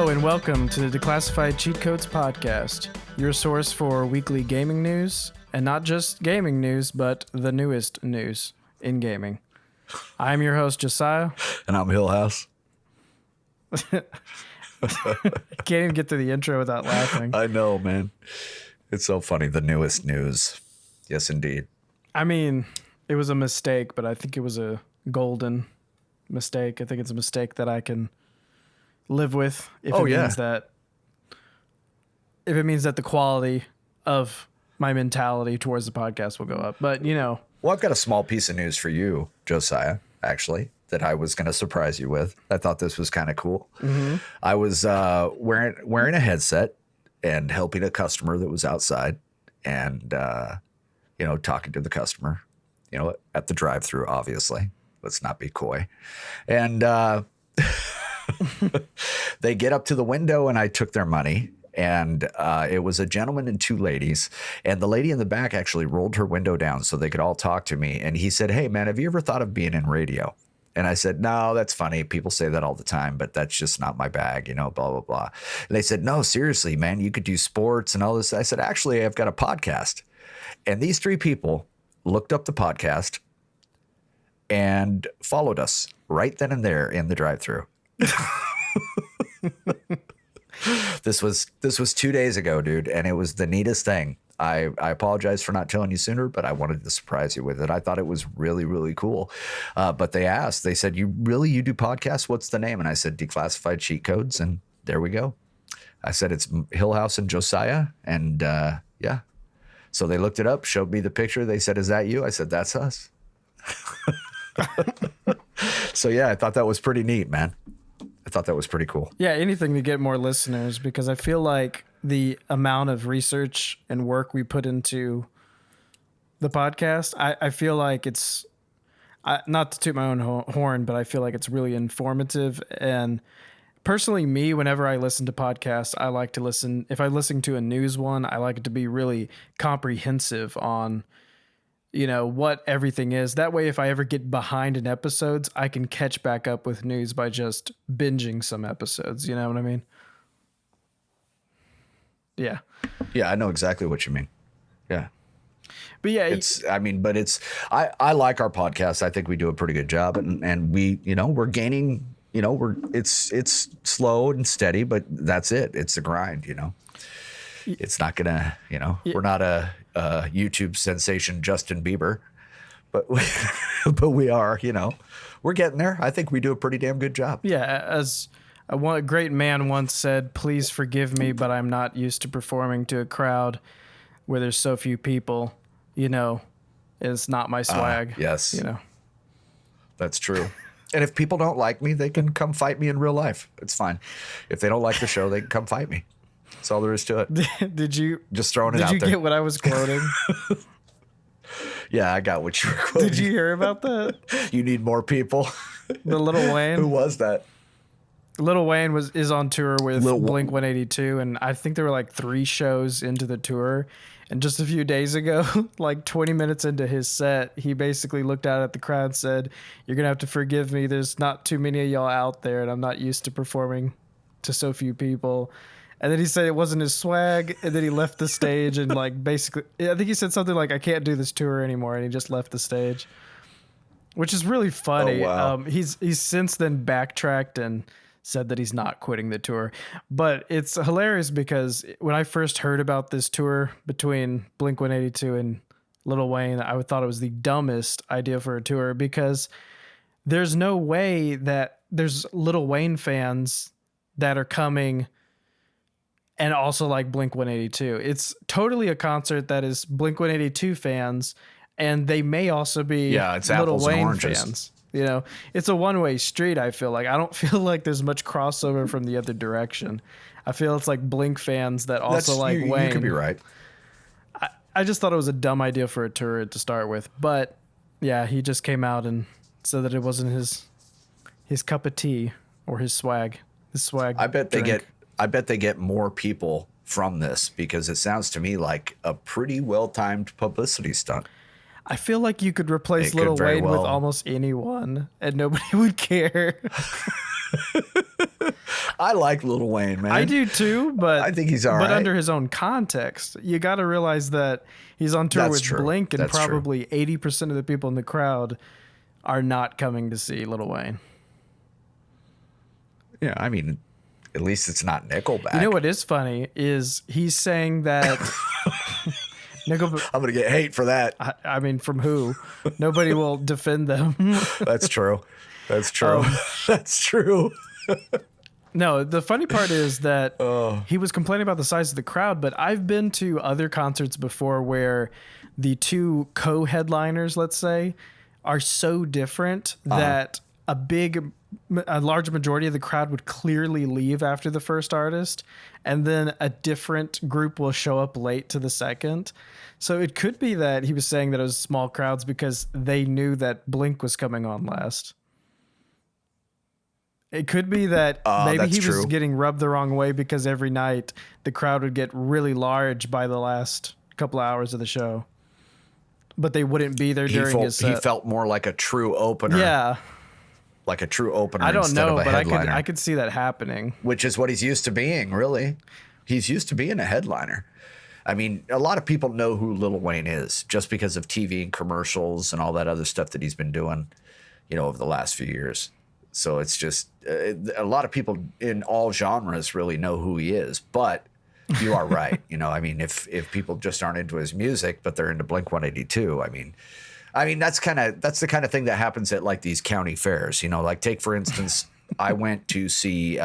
and welcome to the Declassified Cheat Codes podcast, your source for weekly gaming news, and not just gaming news, but the newest news in gaming. I'm your host, Josiah. And I'm Hillhouse. Can't even get through the intro without laughing. I know, man. It's so funny. The newest news. Yes, indeed. I mean, it was a mistake, but I think it was a golden mistake. I think it's a mistake that I can live with if it means that the quality of my mentality towards the podcast will go up. But, you know. Well, I've got a small piece of news for you, Josiah, actually, that I was going to surprise you with. I thought this was kind of cool. Mm-hmm. I was wearing a headset and helping a customer that was outside and, talking to the customer, at the drive-thru, obviously. Let's not be coy. And they get up to the window and I took their money. And it was a gentleman and two ladies. And the lady in the back actually rolled her window down so they could all talk to me. And he said, "Hey, man, have you ever thought of being in radio?" And I said, "No, that's funny. People say that all the time, but that's just not my bag, blah, blah, blah." And they said, "No, seriously, man, you could do sports and all this." I said, "Actually, I've got a podcast." And these three people looked up the podcast and followed us right then and there in the drive-thru. This was 2 days ago, dude, and it was the neatest thing. I apologize for not telling you sooner, but I wanted to surprise you with it. I thought it was really, really cool. But they said, you do podcasts? What's the name? And I said, Declassified Cheat Codes. And there we go. I said, it's Hillhouse and Josiah. And yeah. So they looked it up, showed me the picture. They said, "Is that you?" I said, "That's us." So yeah, I thought that was pretty neat, man. I thought that was pretty cool. Yeah, anything to get more listeners, because I feel like the amount of research and work we put into the podcast, I feel like it's, not to toot my own horn, but I feel like it's really informative. And personally, me, whenever I listen to podcasts, I like to listen, if I listen to a news one, I like it to be really comprehensive on what everything is. That way, if I ever get behind in episodes, I can catch back up with news by just binging some episodes. You know what I mean? Yeah. Yeah, I know exactly what you mean. Yeah. But yeah, I like our podcast. I think we do a pretty good job, and we, we're gaining, it's slow and steady, but that's it. It's a grind, It's not gonna, we're not a YouTube sensation Justin Bieber, but we are, we're getting there. I think we do a pretty damn good job. Yeah, as a great man once said, "Please forgive me, but I'm not used to performing to a crowd where there's so few people. It's not my swag." Yes, that's true. And if people don't like me, they can come fight me in real life. It's fine. If they don't like the show, they can come fight me. That's all there is to it. Did you just throwing it out there? Did you get what I was quoting? Yeah, I got what you were quoting. Did you hear about that? You need more people. The Lil Wayne. Who was that? Lil Wayne is on tour with Blink 182, and I think there were like 3 shows into the tour. And just a few days ago, like 20 minutes into his set, he basically looked out at the crowd and said, "You're going to have to forgive me. There's not too many of y'all out there, and I'm not used to performing to so few people." And then he said it wasn't his swag, and then he left the stage and basically, I think he said something like, "I can't do this tour anymore," and he just left the stage, which is really funny. Oh, wow. He's since then backtracked and said that he's not quitting the tour. But it's hilarious because when I first heard about this tour between Blink 182 and Lil Wayne, I thought it was the dumbest idea for a tour, because there's no way that there's Lil Wayne fans that are coming and also like Blink 182. It's totally a concert that is Blink 182 fans, and they may also be Lil Wayne fans. It's a one-way street, I feel like. I don't feel like there's much crossover from the other direction. I feel it's like Blink fans that also like Wayne. You could be right. I just thought it was a dumb idea for a tour to start with. But yeah, he just came out and said that it wasn't his cup of tea or his swag. His swag. I bet they get more people from this, because it sounds to me like a pretty well-timed publicity stunt. I feel like you could replace Lil Wayne with almost anyone and nobody would care. I like Lil Wayne, man. I do too, but I think he's all right. But under his own context, you got to realize that he's on tour with Blink, and probably 80% of the people in the crowd are not coming to see Lil Wayne. Yeah, I mean, at least it's not Nickelback. You know what is funny is he's saying that Nickelback. I'm gonna get hate for that. I mean, from who? Nobody will defend them. That's true. That's true. That's true. No, the funny part is that he was complaining about the size of the crowd, but I've been to other concerts before where the two co-headliners, let's say, are so different that a large majority of the crowd would clearly leave after the first artist, and then a different group will show up late to the second. So it could be that he was saying that it was small crowds because they knew that Blink was coming on last. It could be that maybe he was getting rubbed the wrong way because every night the crowd would get really large by the last couple hours of the show, but they wouldn't be there during his set. He felt more like a true opener. Yeah. Like a true opener. I don't know, but I could see that happening. Which is what he's used to being, really. He's used to being a headliner. I mean, a lot of people know who Lil Wayne is just because of TV and commercials and all that other stuff that he's been doing, over the last few years. So it's just a lot of people in all genres really know who he is. But you are right. I mean, if people just aren't into his music, but they're into Blink-182, I mean, that's the kind of thing that happens at like these county fairs, like take, for instance, I went to see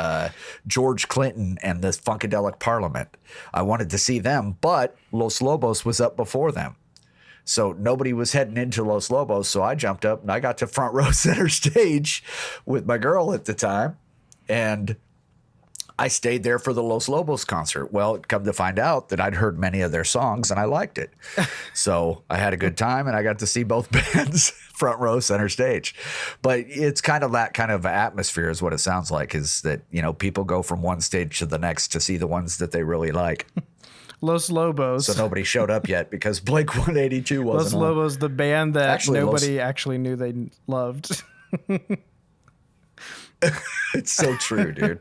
George Clinton and the Funkadelic Parliament. I wanted to see them, but Los Lobos was up before them. So nobody was heading into Los Lobos. So I jumped up and I got to front row center stage with my girl at the time. And I stayed there for the Los Lobos concert. Well, come to find out that I'd heard many of their songs and I liked it. So I had a good time and I got to see both bands front row center stage. But it's kind of that kind of atmosphere is what it sounds like, is that, people go from one stage to the next to see the ones that they really like. Los Lobos. So nobody showed up yet because Blink-182 wasn't Los Lobos, the band that nobody actually knew they loved. It's so true, dude.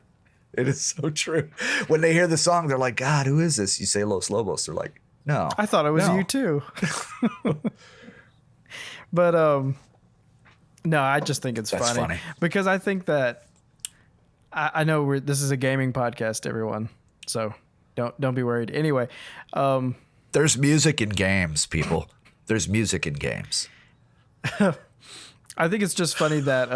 It is so true. When they hear the song, they're like, God, who is this? You say Los Lobos. They're like, no. I thought it was you too. But no, I just think it's funny because I think that I know this is a gaming podcast, everyone. So don't be worried. Anyway, there's music in games, people. There's music in games. I think it's just funny that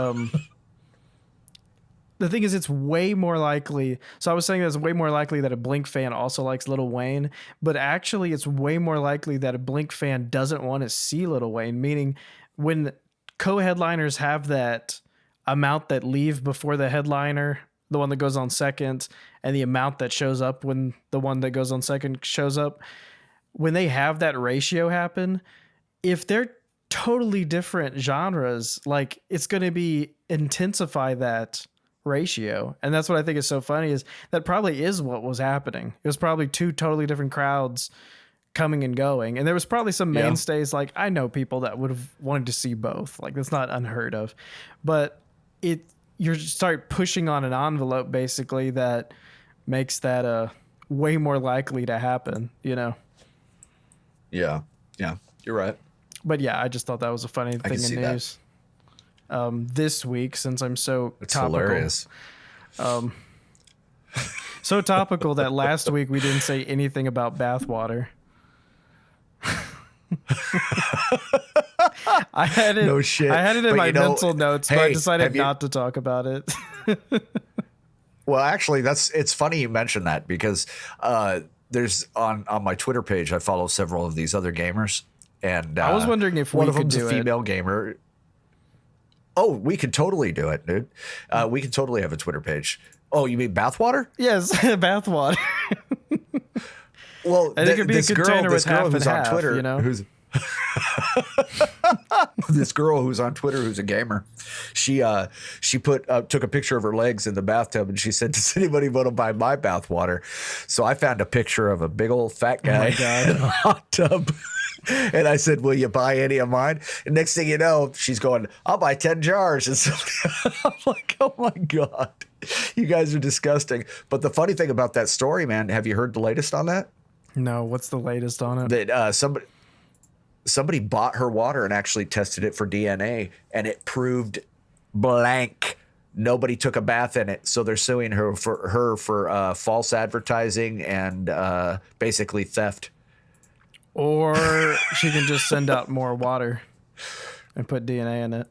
the thing is, it's way more likely. So I was saying that it's way more likely that a Blink fan also likes Lil Wayne, but actually it's way more likely that a Blink fan doesn't want to see Lil Wayne, meaning when co-headliners have that amount that leave before the headliner, the one that goes on second, and the amount that shows up when the one that goes on second shows up, when they have that ratio happen, if they're totally different genres, like it's going to be intensify that ratio. And that's what I think is so funny, is that probably is what was happening. It was probably two totally different crowds coming and going. And there was probably some mainstays. Like I know people that would have wanted to see both. Like that's not unheard of, but you start pushing on an envelope basically that makes that way more likely to happen, Yeah. Yeah. You're right. But yeah, I just thought that was a funny thing in news. This week, since I'm so topical. Hilarious. So topical that last week we didn't say anything about bathwater. I had it. No shit. I had it in my mental notes, but I decided not to talk about it. Well, actually, it's funny you mentioned that because there's on my Twitter page, I follow several of these other gamers, and I was wondering if one we of could them's do a female gamer. Oh, we could totally do it, dude. We could totally have a Twitter page. Oh, you mean bathwater? Yes, bathwater. Well, and it could be a container with half and half, on Twitter, who's this girl who's on Twitter who's a gamer. She took a picture of her legs in the bathtub and she said, "Does anybody want to buy my bathwater?" So I found a picture of a big old fat guy in a hot tub And I said, will you buy any of mine? And next thing you know, she's going, I'll buy 10 jars. And so I'm like, oh my God, you guys are disgusting. But the funny thing about that story, man, have you heard the latest on that? No, what's the latest on it? That somebody bought her water and actually tested it for DNA, and it proved blank. Nobody took a bath in it. So they're suing her for false advertising and basically theft. Or she can just send out more water and put DNA in it.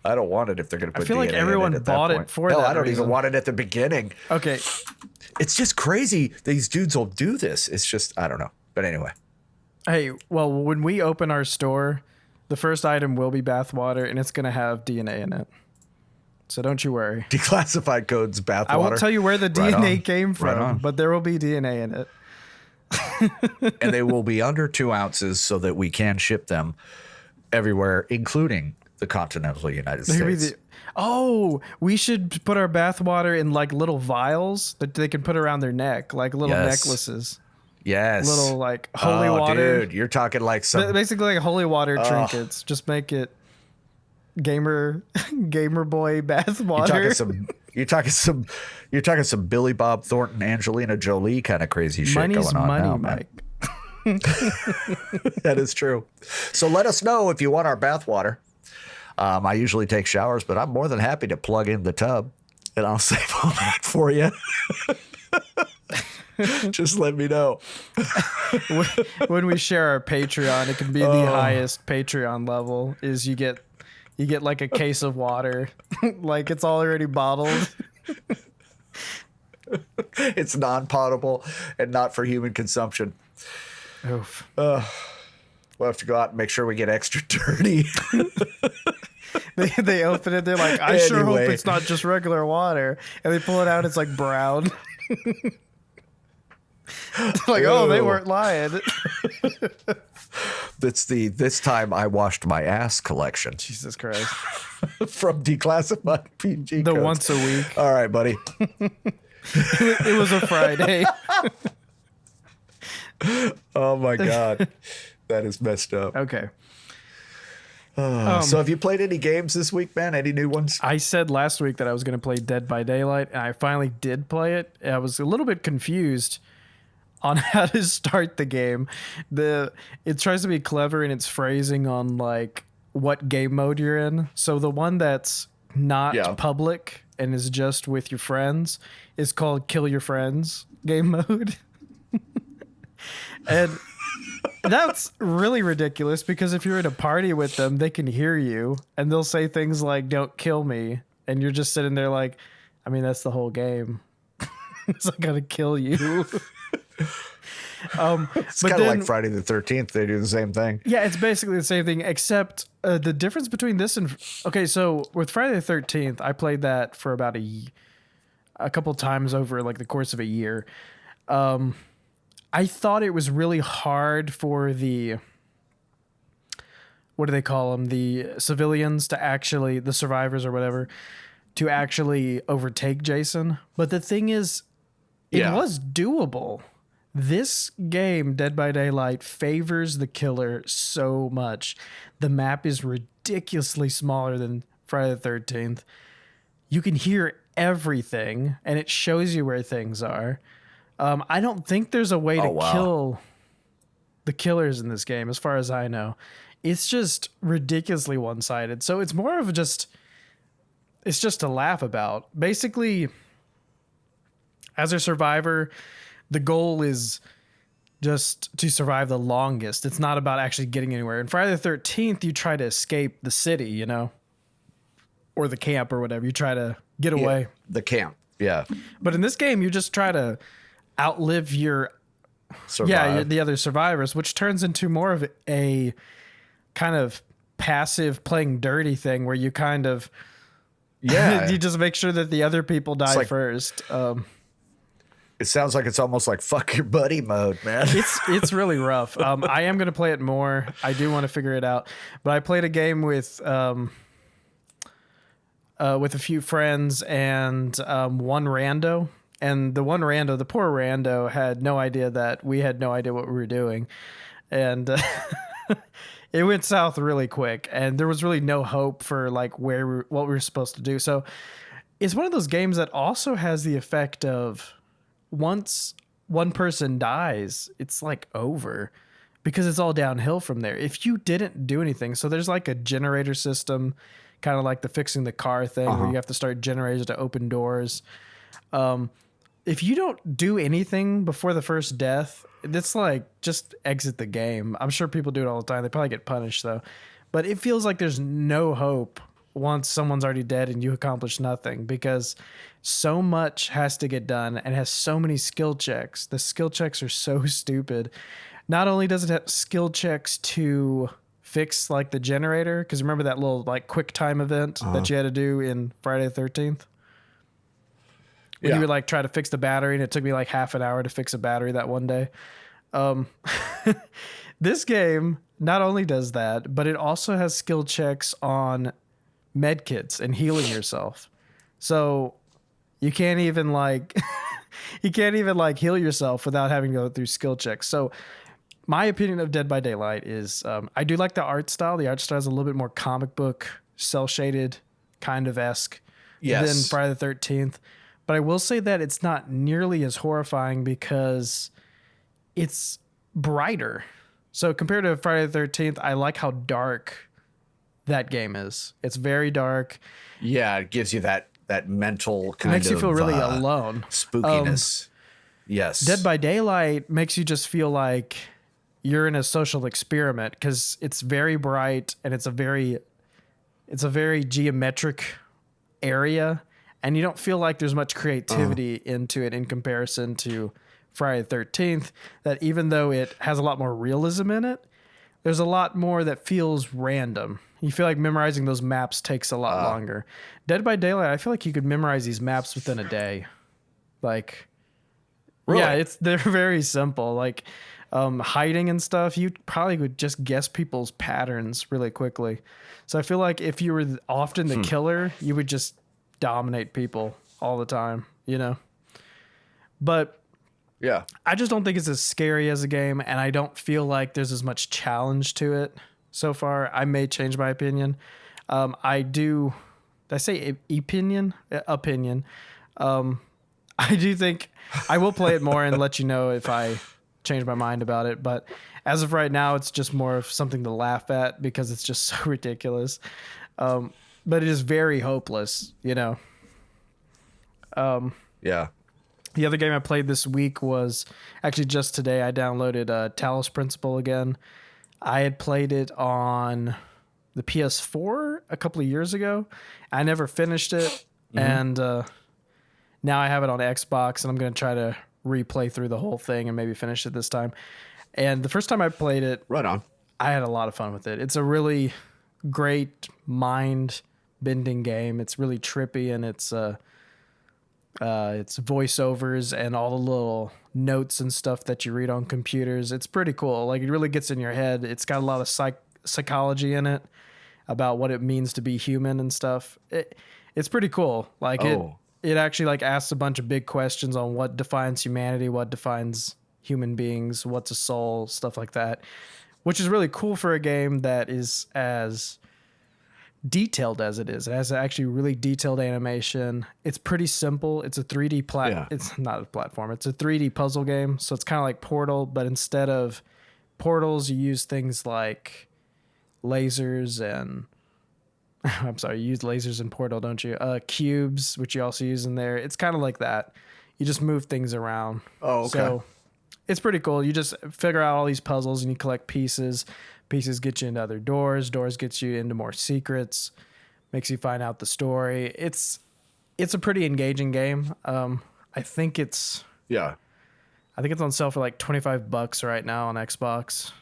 I don't want it if they're going to put DNA in it. I feel like everyone bought it for that Hell, I don't reason. even want it at the beginning. Okay. It's just crazy. These dudes will do this. It's just, I don't know. But anyway. Hey, well, when we open our store, the first item will be bathwater, and it's going to have DNA in it. So don't you worry. Declassified codes, bathwater. I won't tell you where the DNA came Right from, on. but there will be DNA in it. And they will be under 2 ounces so that we can ship them everywhere, including the continental United States. We should put our bathwater in like little vials that they can put around their neck, like little necklaces. Yes. Little like holy water. Dude, you're talking like some basically like holy water trinkets. Just make it gamer boy bathwater. You're talking some Billy Bob Thornton, Angelina Jolie kind of crazy shit Money's going on money, now, man. Mike. That is true. So let us know if you want our bathwater. I usually take showers, but I'm more than happy to plug in the tub, and I'll save all that for you. Just let me know. When we share our Patreon, it can be the highest Patreon level. Is you get like a case of water, like it's already bottled. It's non-potable and not for human consumption. Oof. We'll have to go out and make sure we get extra dirty. They open it. They're like, I sure hope it's not just regular water. And they pull it out. It's like brown. Like, oh, they weren't lying. That's this time I washed my ass collection. Jesus Christ. From declassified PG The codes. once a week. All right, buddy. It was a Friday. Oh my God. That is messed up. Okay. So have you played any games this week, man? Any new ones? I said last week that I was going to play Dead by Daylight, and I finally did play it. I was a little bit confused on how to start the game. It tries to be clever in its phrasing on like what game mode you're in. So the one that's not public and is just with your friends is called Kill Your Friends game mode. And that's really ridiculous because if you're at a party with them, they can hear you and they'll say things like, don't kill me. And you're just sitting there like, I mean, that's the whole game. It's like, gotta kill you. It's kind of like Friday the 13th. They do the same thing. Yeah, it's basically the same thing, except the difference between this and... Okay, so with Friday the 13th, I played that for about a couple times over like the course of a year. I thought it was really hard for the... What do they call them? The civilians to actually... The survivors or whatever, to actually overtake Jason. But the thing is, it was doable. This game, Dead by Daylight, favors the killer so much. The map is ridiculously smaller than Friday the 13th. You can hear everything, and it shows you where things are. I don't think there's a way to kill the killers in this game, as far as I know. It's just ridiculously one-sided. So it's more of it's just to laugh about. Basically, as a survivor, the goal is just to survive the longest. It's not about actually getting anywhere. In Friday the 13th, you try to escape the city, you know, or the camp or whatever. You try to get away. The camp. Yeah. But in this game, you just try to outlive the other survivors, which turns into more of a kind of passive playing dirty thing where you kind of, you just make sure that the other people die first. It sounds like it's almost like fuck your buddy mode, man. It's really rough. I am going to play it more. I do want to figure it out, but I played a game with a few friends and one rando, And the poor rando had no idea that we had no idea what we were doing. And it went south really quick. And there was really no hope for like what we were supposed to do. So it's one of those games that also has the effect of once one person dies, it's like over because it's all downhill from there. If you didn't do anything, so there's like a generator system, kind of like the fixing the car thing where you have to start generators to open doors. If you don't do anything before the first death, it's like just exit the game. I'm sure people do it all the time. They probably get punished though, but it feels like there's no hope once someone's already dead and you accomplish nothing because so much has to get done and has so many skill checks. The skill checks are so stupid. Not only does it have skill checks to fix like the generator, because remember that little like quick time event that you had to do in Friday the 13th? When you would like try to fix the battery and it took me like half an hour to fix a battery that one day. This game not only does that, but it also has skill checks on med kits and healing yourself. So you can't even like heal yourself without having to go through skill checks. So my opinion of Dead by Daylight is I do like the art style. The art style is a little bit more comic book, cel shaded kind of esque than Friday the 13th. But I will say that it's not nearly as horrifying because it's brighter. So compared to Friday the 13th, I like how dark that game is. It's very dark. Yeah, it gives you that mental kind of... It makes you feel really alone. Spookiness. Yes. Dead by Daylight makes you just feel like you're in a social experiment because it's very bright and it's a very geometric area. And you don't feel like there's much creativity into it in comparison to Friday the 13th, that even though it has a lot more realism in it, there's a lot more that feels random. You feel like memorizing those maps takes a lot longer. Dead by Daylight, I feel like you could memorize these maps within a day. Like, really? Yeah, they're very simple. Like hiding and stuff, you probably would just guess people's patterns really quickly. So I feel like if you were often the killer, you would just dominate people all the time, you know? But yeah, I just don't think it's as scary as a game, and I don't feel like there's as much challenge to it so far. I may change my opinion. Did I say opinion? I do think I will play it more and let you know if I change my mind about it. But as of right now, it's just more of something to laugh at because it's just so ridiculous. But it is very hopeless, you know? Yeah. The other game I played this week was actually just today. I downloaded Talos Priniciple again. I had played it on the PS4 a couple of years ago. I never finished it. And now I have it on Xbox, and I'm going to try to replay through the whole thing and maybe finish it this time. And the first time I played it, right on, I had a lot of fun with it. It's a really great mind-bending game. It's really trippy, and it's voiceovers and all the little notes and stuff that you read on computers. It's pretty cool. Like, it really gets in your head. It's got a lot of psychology in it about what it means to be human and stuff. It's pretty cool. Like, it actually like asks a bunch of big questions on what defines humanity, what defines human beings, what's a soul, stuff like that, which is really cool for a game that is as detailed as it is. It has actually really detailed animation. It's pretty simple. It's a 3D It's not a platform. It's a 3D puzzle game. So it's kind of like Portal, but instead of portals, you use things like lasers and I'm sorry, you use lasers in Portal, don't you? Cubes, which you also use in there. It's kind of like that. You just move things around. Oh, okay. So it's pretty cool. You just figure out all these puzzles and you collect pieces. Pieces get you into other doors. Doors gets you into more secrets. Makes you find out the story. It's a pretty engaging game. I think it's on sale for like $25 right now on Xbox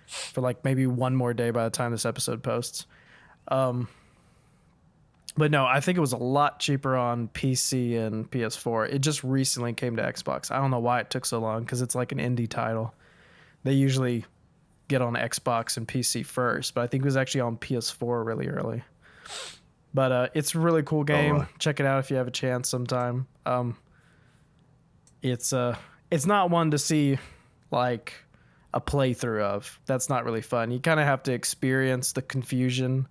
for like maybe one more day by the time this episode posts. But no, I think it was a lot cheaper on PC and PS4. It just recently came to Xbox. I don't know why it took so long because it's like an indie title. They usually get on Xbox and PC first, but I think it was actually on PS4 really early. But it's a really cool game. Check it out if you have a chance sometime. it's not one to see like a playthrough of. That's not really fun. You kind of have to experience the confusion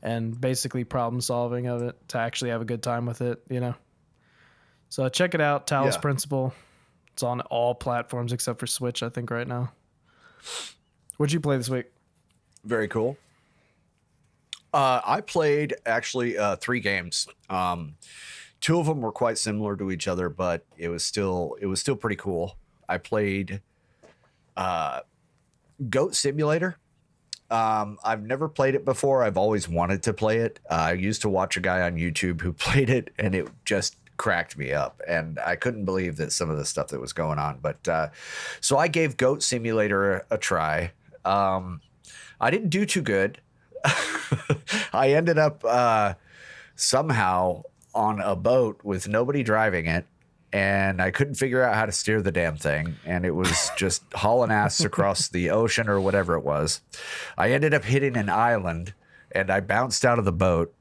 and basically problem solving of it to actually have a good time with it, you know? So check it out, Talos Principle. It's on all platforms except for Switch, I think, right now. What'd you play this week? Very cool. I played actually 3 games. 2 of them were quite similar to each other, but it was still pretty cool. I played Goat Simulator. I've never played it before. I've always wanted to play it. I used to watch a guy on YouTube who played it, and it just cracked me up. And I couldn't believe that some of the stuff that was going on. But so I gave Goat Simulator a try. I didn't do too good. I ended up somehow on a boat with nobody driving it, and I couldn't figure out how to steer the damn thing, and it was just hauling ass across the ocean or whatever it was. I ended up hitting an island, and I bounced out of the boat,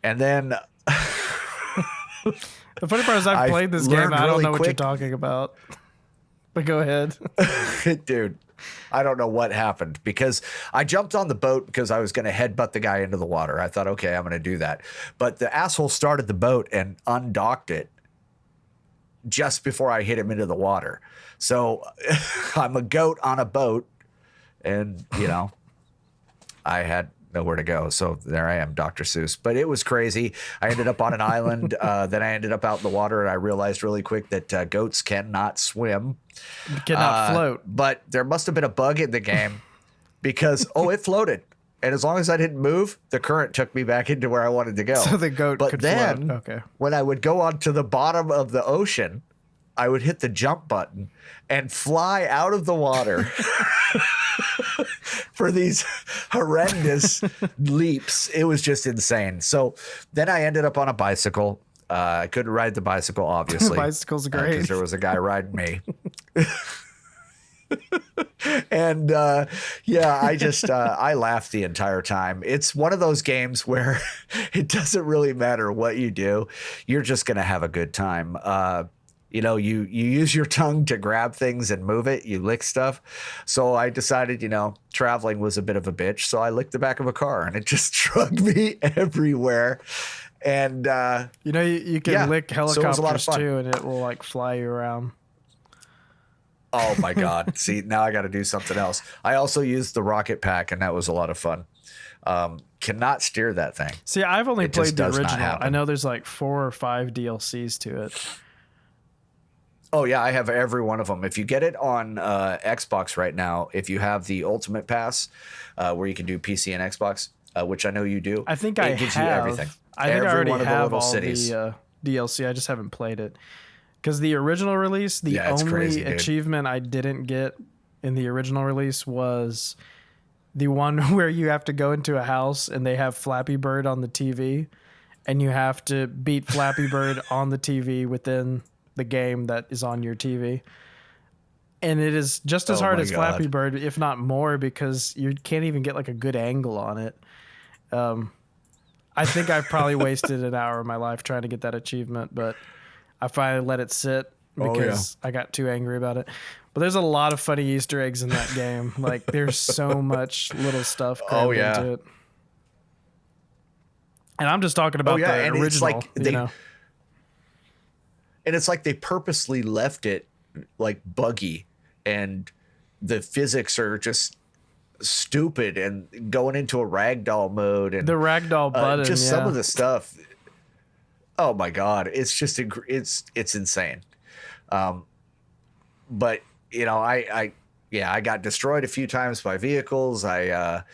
and then the funny part is I've played this game. I don't know what you're talking about, but go ahead. Dude, I don't know what happened because I jumped on the boat because I was going to headbutt the guy into the water. I thought, okay, I'm going to do that. But the asshole started the boat and undocked it just before I hit him into the water. So I'm a goat on a boat, and, you know, I had nowhere to go. So there I am, Dr. Seuss. But it was crazy. I ended up on an island. Then I ended up out in the water, and I realized really quick that goats cannot swim. Cannot float. But there must have been a bug in the game because, it floated. And as long as I didn't move, the current took me back into where I wanted to go. So the goat could then, float. Okay. When I would go onto the bottom of the ocean, I would hit the jump button and fly out of the water for these horrendous leaps. It was just insane. So then I ended up on a bicycle. I couldn't ride the bicycle, obviously. Bicycle's great. Because there was a guy riding me. And I just I laughed the entire time. It's one of those games where it doesn't really matter what you do. You're just going to have a good time. You know, you use your tongue to grab things and move it. You lick stuff. So I decided, you know, traveling was a bit of a bitch. So I licked the back of a car, and it just drugged me everywhere. And you know, you can lick helicopters so it was a lot of fun. too, and it will like fly you around. Oh my God. See, now I got to do something else. I also used the rocket pack, and that was a lot of fun. Cannot steer that thing. See, I've only played the original. I know there's like 4 or 5 DLCs to it. Oh yeah, I have every one of them. If you get it on Xbox right now, if you have the Ultimate Pass, where you can do PC and Xbox, which I know you do, I think I gives have. you everything. I think I already have all cities. the DLC. I just haven't played it. Because the original release, the only achievement I didn't get in the original release was the one where you have to go into a house and they have Flappy Bird on the TV, and you have to beat Flappy Bird on the TV within the game that is on your TV. And it is just as hard as Flappy Bird, if not more, because you can't even get like a good angle on it. I think I've probably wasted an hour of my life trying to get that achievement, but I finally let it sit because I got too angry about it. But there's a lot of funny Easter eggs in that game. Like, there's so much little stuff crammed into it. And I'm just talking about the original. It's like and it's like they purposely left it like buggy, and the physics are just stupid and going into a ragdoll mode, and the ragdoll button, just some of the stuff. Oh my God, it's just it's insane. But you know, I got destroyed a few times by vehicles. I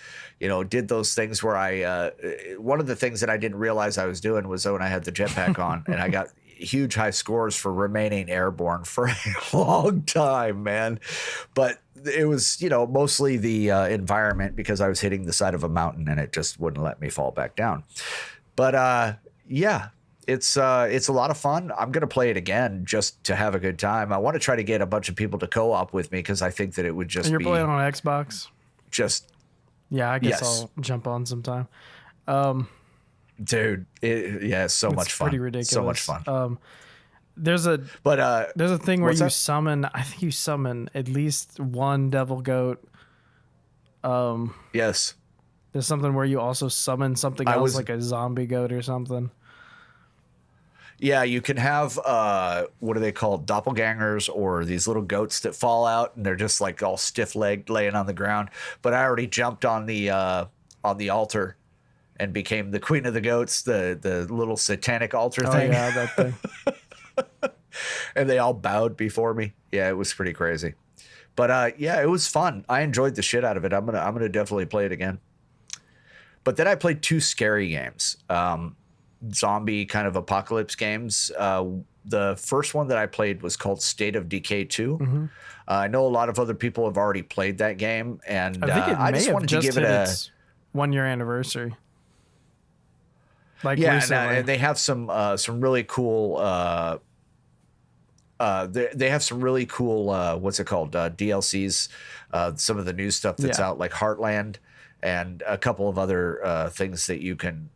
did those things where one of the things that I didn't realize I was doing was when I had the jetpack on, and I got huge high scores for remaining airborne for a long time, man. But it was, mostly the environment, because I was hitting the side of a mountain and it just wouldn't let me fall back down. But it's a lot of fun. I'm going to play it again just to have a good time. I want to try to get a bunch of people to co-op with me, because I think that it would just You're playing on Xbox? Yeah, I guess I'll jump on sometime. Dude, it's so much fun. Pretty ridiculous. So much fun. There's a But there's a thing where what's you that? summon. I think you summon at least one devil goat. Yes. There's something where you also summon something I else, was like a zombie goat or something. Yeah, you can have what are they called? Doppelgangers, or these little goats that fall out and they're just like all stiff-legged laying on the ground. But I already jumped on the altar and became the queen of the goats, the little satanic altar Oh thing. yeah, that thing. And they all bowed before me. Yeah, it was pretty crazy. But yeah, it was fun. I enjoyed the shit out of it. I'm gonna definitely play it again. But then I played two scary games. Zombie kind of apocalypse games. The first one that I played was called State of Decay 2. Mm-hmm. I know a lot of other people have already played that game, and I think it I may just have wanted to just give hit it a its 1-year anniversary. Like yeah. recently. And they have some really cool. They have some really cool what's it called DLCs. Some of the new stuff that's out, like Heartland, and a couple of other things that you can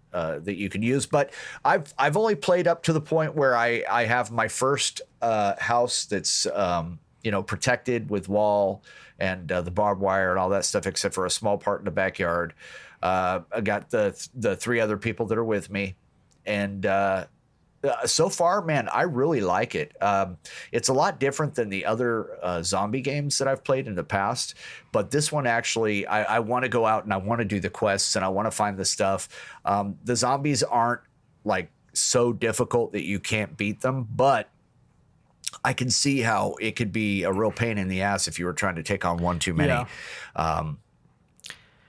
use. But I've only played up to the point where I have my first house that's protected with wall and the barbed wire and all that stuff, except for a small part in the backyard. I got the three other people that are with me, and so far, man, I really like it. It's a lot different than the other zombie games that I've played in the past, but this one actually, I want to go out and I want to do the quests and I want to find the stuff. The zombies aren't like so difficult that you can't beat them, but I can see how it could be a real pain in the ass if you were trying to take on one too many. Yeah.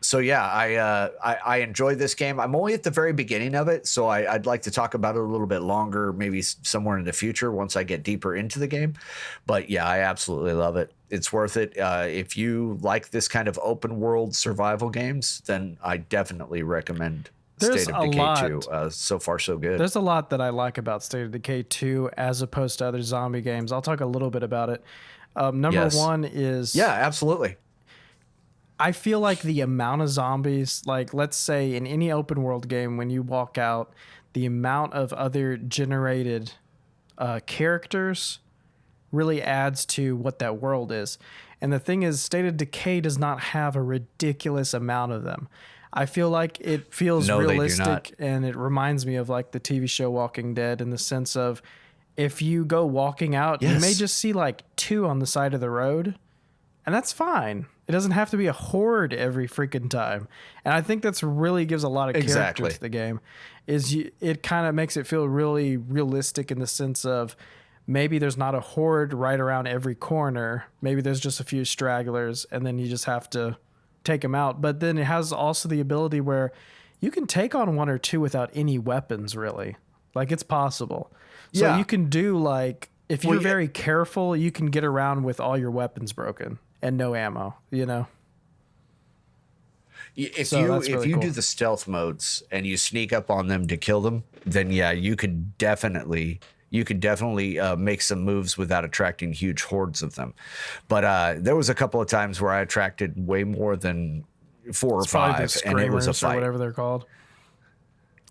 So yeah, I enjoy this game. I'm only at the very beginning of it, so I'd like to talk about it a little bit longer, maybe somewhere in the future once I get deeper into the game. But yeah, I absolutely love it. It's worth it. If you like this kind of open world survival games, then I definitely recommend State of Decay 2. So far, so good. There's a lot that I like about State of Decay 2 as opposed to other zombie games. I'll talk a little bit about it. Number one is... Yeah, absolutely. I feel like the amount of zombies, like let's say in any open world game, when you walk out, the amount of other generated characters really adds to what that world is. And the thing is, State of Decay does not have a ridiculous amount of them. I feel like it feels realistic, and it reminds me of like the TV show Walking Dead in the sense of if you go walking out, you may just see like 2 on the side of the road, and that's fine. It doesn't have to be a horde every freaking time. And I think that's really gives a lot of character to the game. It kind of makes it feel really realistic in the sense of maybe there's not a horde right around every corner. Maybe there's just a few stragglers, and then you just have to take them out. But then it has also the ability where you can take on 1 or 2 without any weapons, really. Like, it's possible. So you can do, like, if you're very careful, you can get around with all your weapons broken and no ammo, you know? If you do the stealth modes and you sneak up on them to kill them, then yeah, you could definitely make some moves without attracting huge hordes of them. But there was a couple of times where I attracted way more than 4 or 5, and it was a fight. Or whatever they're called.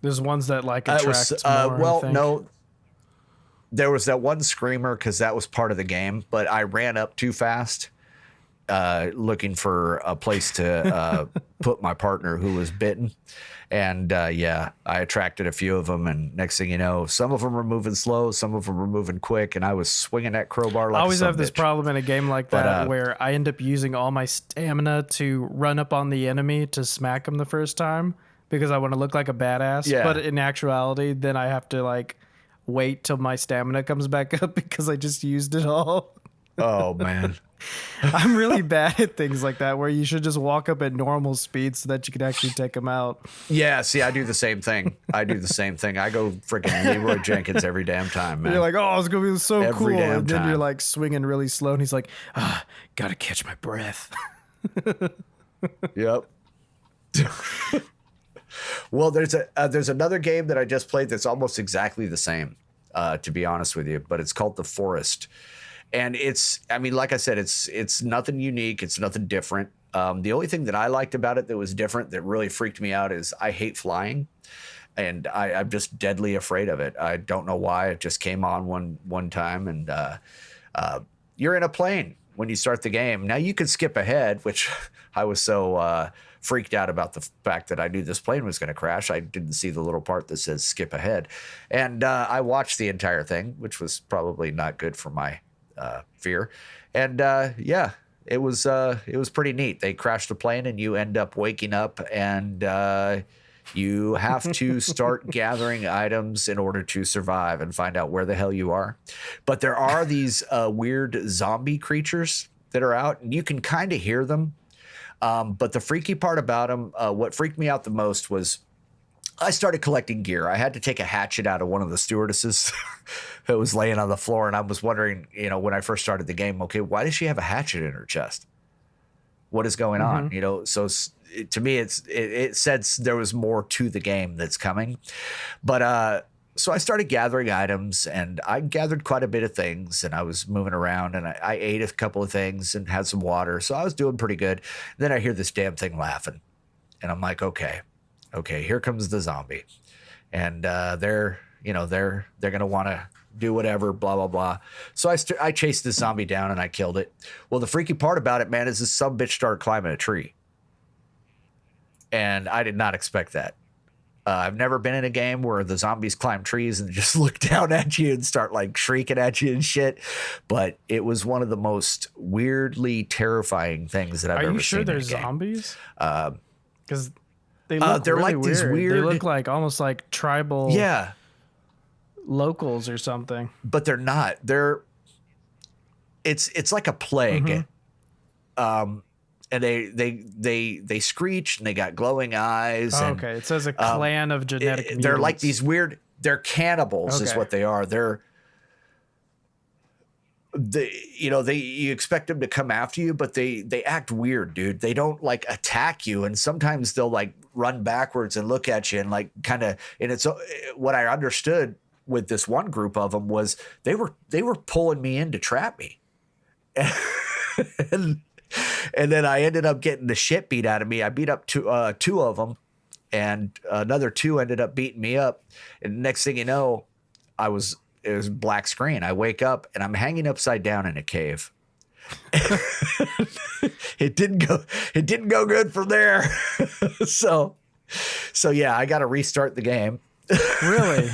There's ones that like attract more. Well, no. There was that one screamer because that was part of the game, but I ran up too fast, looking for a place to put my partner who was bitten. And yeah, I attracted a few of them, and next thing you know, some of them were moving slow, some of them were moving quick, and I was swinging that crowbar like I always have this problem in a game like that where I end up using all my stamina to run up on the enemy to smack them the first time because I want to look like a badass. Yeah. But in actuality, then I have to like wait till my stamina comes back up because I just used it all. Oh, man. I'm really bad at things like that where you should just walk up at normal speed so that you can actually take them out. Yeah, see, I do the same thing. I go freaking Leroy Jenkins every damn time, man. You're like, oh, it's going to be so every cool. Damn and then time. You're like swinging really slow and he's like, gotta catch my breath. Yep. Well, there's another game that I just played that's almost exactly the same, to be honest with you, but it's called The Forest. And like I said, it's nothing unique. It's nothing different. The only thing that I liked about it that was different that really freaked me out is I hate flying. and I'm just deadly afraid of it. I don't know why. It just came on one time, and you're in a plane when you start the game. Now you can skip ahead, which I was so freaked out about the fact that I knew this plane was going to crash. I didn't see the little part that says skip ahead, and I watched the entire thing, which was probably not good for my fear. And yeah, it was pretty neat. They crashed the plane, and you end up waking up, and you have to start gathering items in order to survive and find out where the hell you are. But there are these weird zombie creatures that are out, and you can kind of hear them. But the freaky part about them, what freaked me out the most was I started collecting gear. I had to take a hatchet out of one of the stewardesses that was laying on the floor. And I was wondering, when I first started the game, okay, why does she have a hatchet in her chest? What is going on? So to me, it said there was more to the game that's coming. But so I started gathering items, and I gathered quite a bit of things, and I was moving around, and I ate a couple of things and had some water. So I was doing pretty good. Then I hear this damn thing laughing, and I'm like, okay, here comes the zombie. And they're going to want to do whatever, blah, blah, blah. So I chased this zombie down, and I killed it. Well, the freaky part about it, man, is this sumbitch started climbing a tree. And I did not expect that. I've never been in a game where the zombies climb trees and just look down at you and start like shrieking at you and shit. But it was one of the most weirdly terrifying things that I've ever seen. Are you sure they're zombies? Because they look they're really like weird. these weird. They look like almost like tribal. Yeah. Locals or something. But they're not. It's like a plague. And they screech, and they got glowing eyes. Oh, and, okay. It says a clan of genetic mutants. They're like these weird, they're cannibals is what they are. You expect them to come after you, but they act weird, dude. They don't like attack you. And sometimes they'll like run backwards and look at you and like kind of, and it's what I understood with this one group of them was they were pulling me in to trap me. And then I ended up getting the shit beat out of me. I beat up two of them, and another two ended up beating me up. And next thing you know, it was black screen. I wake up, and I'm hanging upside down in a cave. It didn't go good from there. So yeah, I got to restart the game. Really?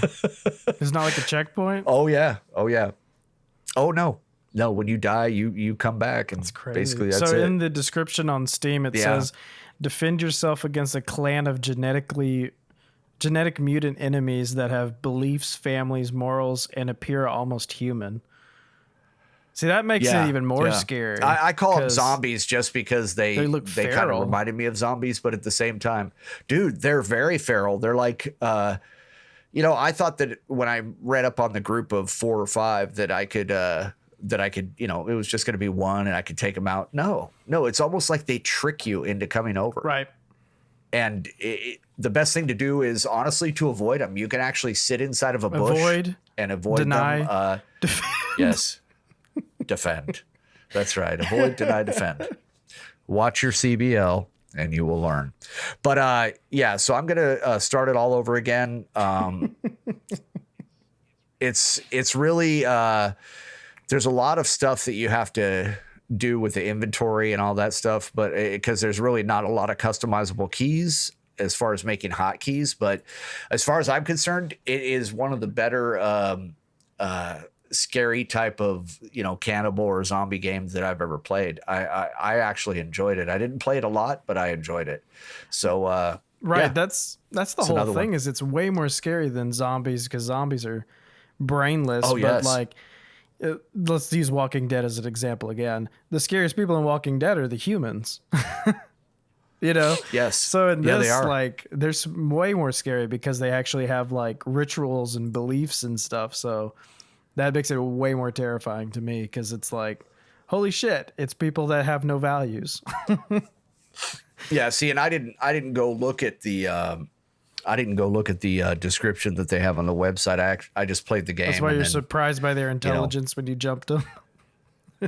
It's not like a checkpoint? Oh yeah. Oh no. No, when you die, you come back, and basically that's it. So in the description on Steam, it says, defend yourself against a clan of genetic mutant enemies that have beliefs, families, morals, and appear almost human. See, that makes it even more scary. I call them zombies just because they kind of reminded me of zombies, but at the same time, dude, they're very feral. They're like, I thought that when I read up on the group of 4 or 5 that I could, it was just going to be one and I could take them out. No, it's almost like they trick you into coming over. Right. And the best thing to do is honestly to avoid them. You can actually sit inside of a bush and avoid deny, them. Defend. Yes. Defend. That's right. Avoid, deny, defend. Watch your CBL and you will learn. But so I'm going to start it all over again. It's really, there's a lot of stuff that you have to do with the inventory and all that stuff, but because there's really not a lot of customizable keys as far as making hotkeys. But as far as I'm concerned, it is one of the better scary type of cannibal or zombie games that I've ever played. I actually enjoyed it. I didn't play it a lot, but I enjoyed it. So that's the whole thing. Is it's way more scary than zombies, because zombies are brainless. But like, let's use Walking Dead as an example again. The scariest people in Walking Dead are the humans. Yes. So in this, like, there's way more scary because they actually have like rituals and beliefs and stuff. So that makes it way more terrifying to me, because it's like, holy shit, it's people that have no values. Yeah. See, and I didn't go look at the description that they have on the website. I just played the game. That's why you're surprised by their intelligence when you jumped them.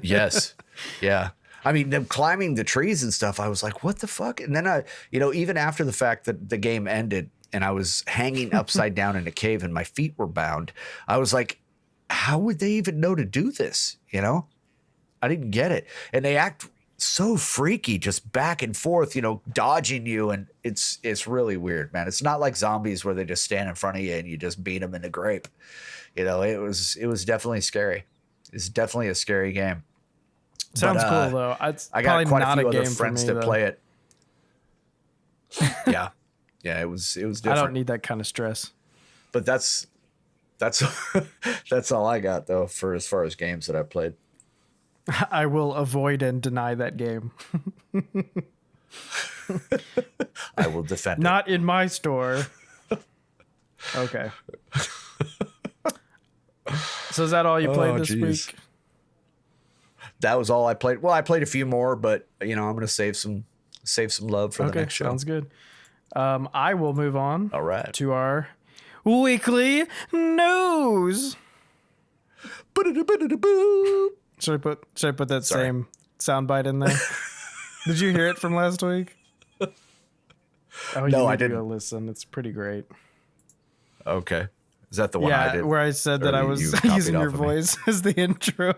Yes. Yeah. I mean, them climbing the trees and stuff, I was like, what the fuck? And then even after the fact that the game ended, and I was hanging upside down in a cave and my feet were bound. I was like, how would they even know to do this? You know, I didn't get it. And they act so freaky, just back and forth, you know, dodging you. And it's really weird, man. It's not like zombies where they just stand in front of you and you just beat them in the grape. You know, it was definitely scary. It's definitely a scary game. Sounds cool though. I got quite a few other friends that play it. Yeah. Yeah, it was different. I don't need that kind of stress. But that's all I got though for as far as games that I've played. I will avoid and deny that game. I will defend Not in my store. Okay. So is that all you played this week? That was all I played. Well, I played a few more, but you know, I'm going to save some love for the next show. Sounds good. I will move on. All right. To our weekly news. Should I put that same soundbite in there? Did you hear it from last week? Oh, no, I didn't. Go listen, it's pretty great. Okay, is that the one I did? Where I said that I was using your voice as the intro.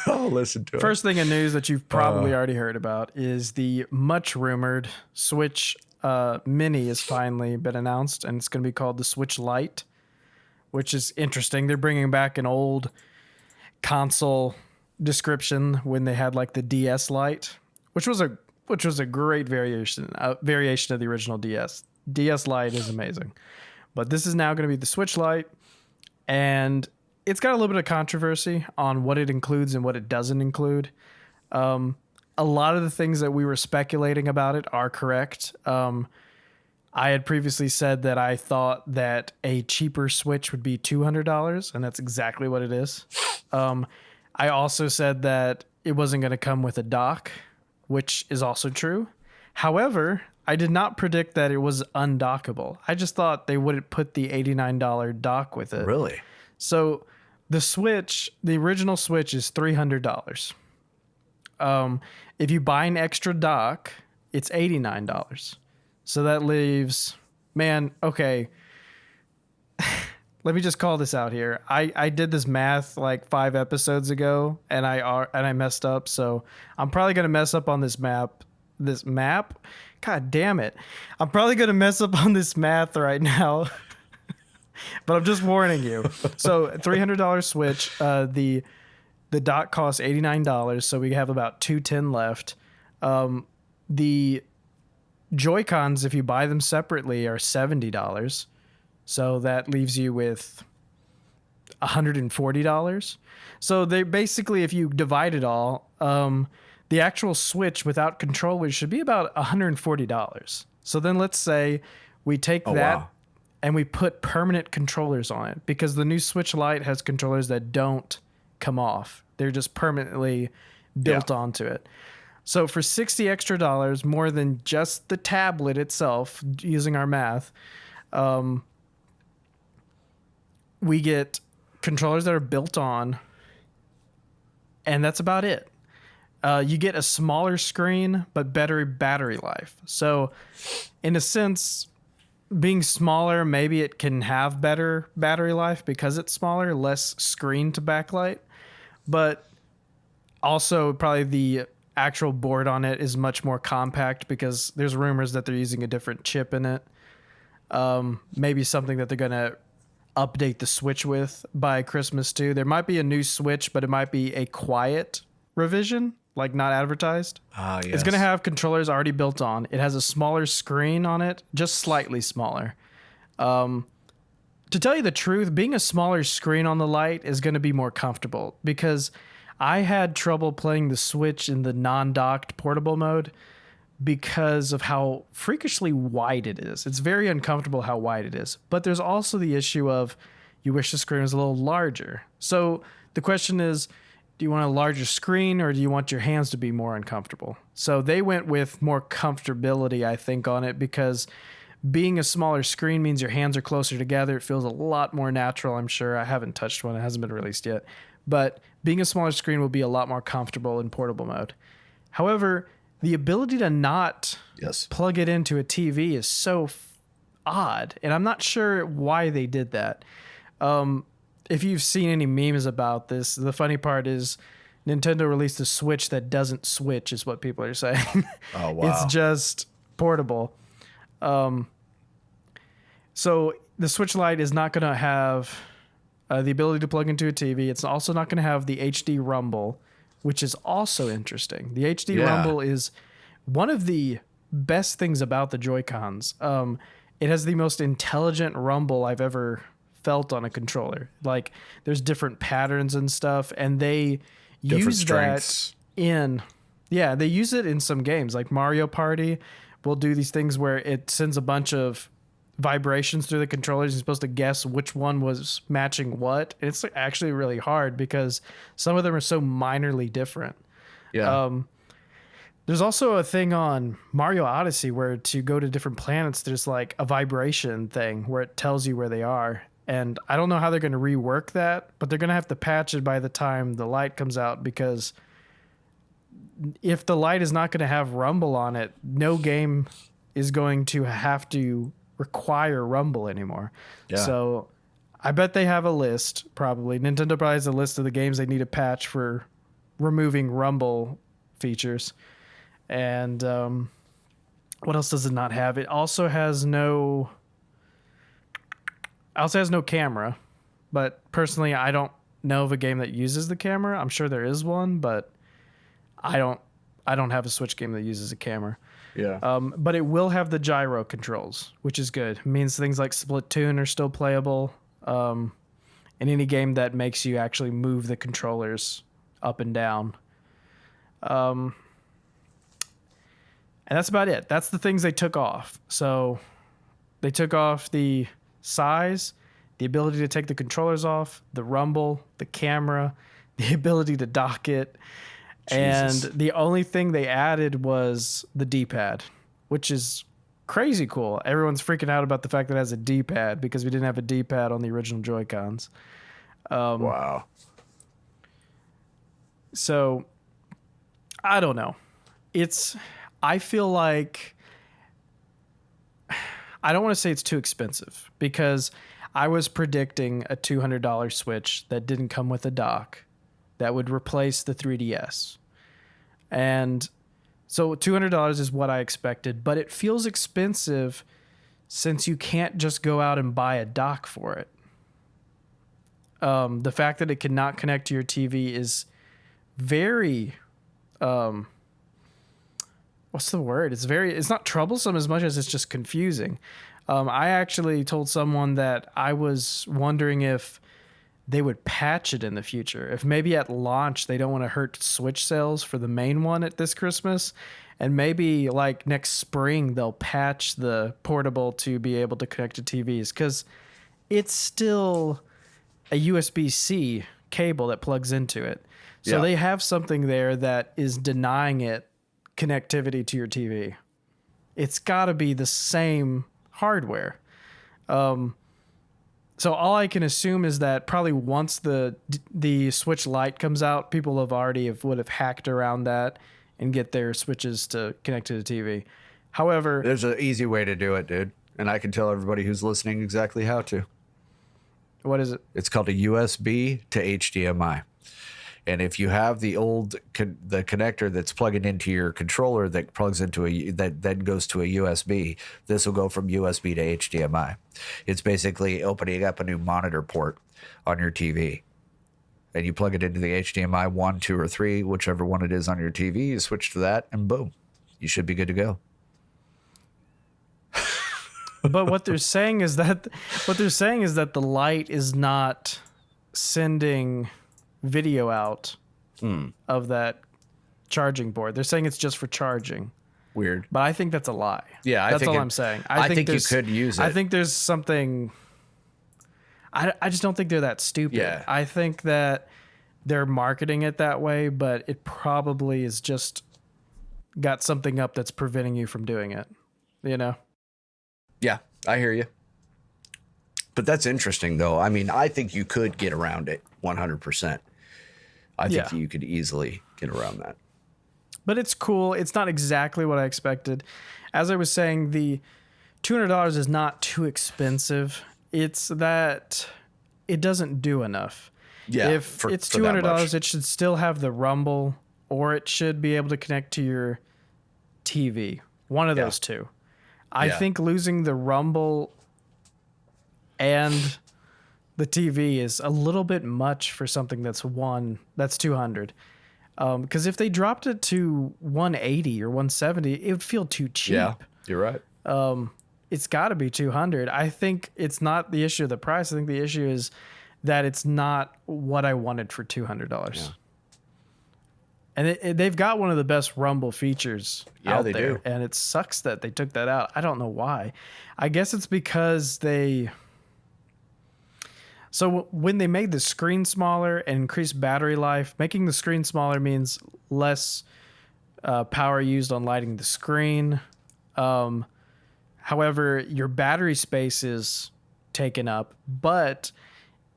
I'll listen to it. First thing in news that you've probably already heard about is the much rumored Switch Mini has finally been announced, and it's going to be called the Switch Lite, which is interesting. They're bringing back an old console description when they had like the DS Lite, which was a great variation of the original DS. DS Lite is amazing, but this is now going to be the Switch Lite, and it's got a little bit of controversy on what it includes and what it doesn't include. A lot of the things that we were speculating about it are correct. I had previously said that I thought that a cheaper Switch would be $200, and that's exactly what it is. I also said that it wasn't going to come with a dock, which is also true. However, I did not predict that it was undockable. I just thought they wouldn't put the $89 dock with it. Really? So the Switch, the original Switch is $300. If you buy an extra dock, it's $89. So that leaves, man, okay. Let me just call this out here. I did this math like 5 episodes ago, and I messed up. So I'm probably gonna mess up on this map. This map? God damn it! I'm probably gonna mess up on this math right now. But I'm just warning you. So $300 Switch. The dock costs $89, so we have about $210 left. The Joy-Cons, if you buy them separately, are $70. So that leaves you with $140. So they basically, if you divide it all, the actual Switch without controllers should be about $140. So then let's say we take that. Wow. And we put permanent controllers on it, because the new Switch Lite has controllers that don't come off. They're just permanently built onto it. So for $60 extra, more than just the tablet itself, using our math, we get controllers that are built on, and that's about it. You get a smaller screen, but better battery life. So in a sense, being smaller, maybe it can have better battery life because it's smaller, less screen to backlight. But also probably the actual board on it is much more compact, because there's rumors that they're using a different chip in it. Maybe something that they're going to update the Switch with by Christmas too. There might be a new Switch, but it might be a quiet revision, like not advertised. Yes. It's going to have controllers already built on. It has a smaller screen on it, just slightly smaller. To tell you the truth, being a smaller screen on the Lite is going to be more comfortable, because I had trouble playing the Switch in the non-docked portable mode because of how freakishly wide it is. It's very uncomfortable how wide it is. But there's also the issue of you wish the screen was a little larger. So the question is, do you want a larger screen, or do you want your hands to be more uncomfortable? So they went with more comfortability, I think, on it, because being a smaller screen means your hands are closer together. It feels a lot more natural, I'm sure. I haven't touched one. It hasn't been released yet. But being a smaller screen will be a lot more comfortable in portable mode. However, the ability to not Yes. plug it into a TV is so odd, and I'm not sure why they did that. If you've seen any memes about this, the funny part is Nintendo released a Switch that doesn't switch, is what people are saying. Oh, wow. It's just portable. So the Switch Lite is not going to have the ability to plug into a TV. It's also not going to have the HD Rumble, which is also interesting. The HD Rumble is one of the best things about the Joy-Cons. It has the most intelligent rumble I've ever felt on a controller. Like, there's different patterns and stuff, and they use that they use it in some games. Like Mario Party will do these things where it sends a bunch of vibrations through the controllers. You're supposed to guess which one was matching what. And it's actually really hard because some of them are so minorly different. Yeah. There's also a thing on Mario Odyssey where to go to different planets, there's like a vibration thing where it tells you where they are. And I don't know how they're going to rework that, but they're going to have to patch it by the time the Lite comes out, because if the Lite is not going to have Rumble on it, no game is going to have to require Rumble anymore. Yeah. So I bet they have a list, probably. Nintendo probably has a list of the games they need to patch for removing Rumble features. And what else does it not have? It also has no camera, but personally I don't know of a game that uses the camera. I'm sure there is one, but I don't have a Switch game that uses a camera. Yeah. But it will have the gyro controls, which is good. It means things like Splatoon are still playable. And any game that makes you actually move the controllers up and down. And that's about it. That's the things they took off. So they took off the size, the ability to take the controllers off, the rumble, the camera, the ability to dock it. Jesus. And the only thing they added was the D-pad, which is crazy cool. Everyone's freaking out about the fact that it has a D-pad because we didn't have a D-pad on the original Joy-Cons. Wow. So I don't know. I feel like I don't want to say it's too expensive, because I was predicting a $200 Switch that didn't come with a dock that would replace the 3DS. And so $200 is what I expected, but it feels expensive since you can't just go out and buy a dock for it. The fact that it cannot connect to your TV is very, what's the word? It's not troublesome as much as it's just confusing. I actually told someone that I was wondering if they would patch it in the future. If maybe at launch they don't want to hurt Switch sales for the main one at this Christmas, and maybe like next spring they'll patch the portable to be able to connect to TVs, because it's still a USB-C cable that plugs into it. So they have something there that is denying it connectivity to your TV. It's got to be the same hardware. So all I can assume is that probably once the Switch Lite comes out, people would have hacked around that and get their Switches to connect to the TV. However, there's an easy way to do it, dude, and I can tell everybody who's listening exactly how to. What is it? It's called a USB to HDMI. And if you have the connector that's plugging into your controller that plugs into that then goes to a USB, this will go from USB to HDMI. It's basically opening up a new monitor port on your TV. And you plug it into the HDMI 1, 2, or 3, whichever one it is on your TV, you switch to that, and boom, you should be good to go. But what they're saying is that the Lite is not sending video out of that charging board. They're saying it's just for charging. Weird. But I think that's a lie. Yeah, that's all I'm saying. I think you could use it. I think there's something. I just don't think they're that stupid. Yeah. I think that they're marketing it that way, but it probably is just got something up that's preventing you from doing it. You know? Yeah, I hear you. But that's interesting, though. I mean, I think you could get around it 100%. I think you could easily get around that. but it's cool. It's not exactly what I expected. As I was saying, the $200 is not too expensive. It's that it doesn't do enough. Yeah, if it's $200, it should still have the rumble, or it should be able to connect to your TV. One of those two. I think losing the rumble and the TV is a little bit much for something that's $200. Because if they dropped it to 180 or 170, it would feel too cheap. Yeah, you're right. It's got to be 200. I think it's not the issue of the price. I think the issue is that it's not what I wanted for $200. Yeah. And they've got one of the best rumble features out there. Do. And it sucks that they took that out. I don't know why. I guess it's because So when they made the screen smaller and increased battery life, making the screen smaller means less power used on lighting the screen. However, your battery space is taken up. But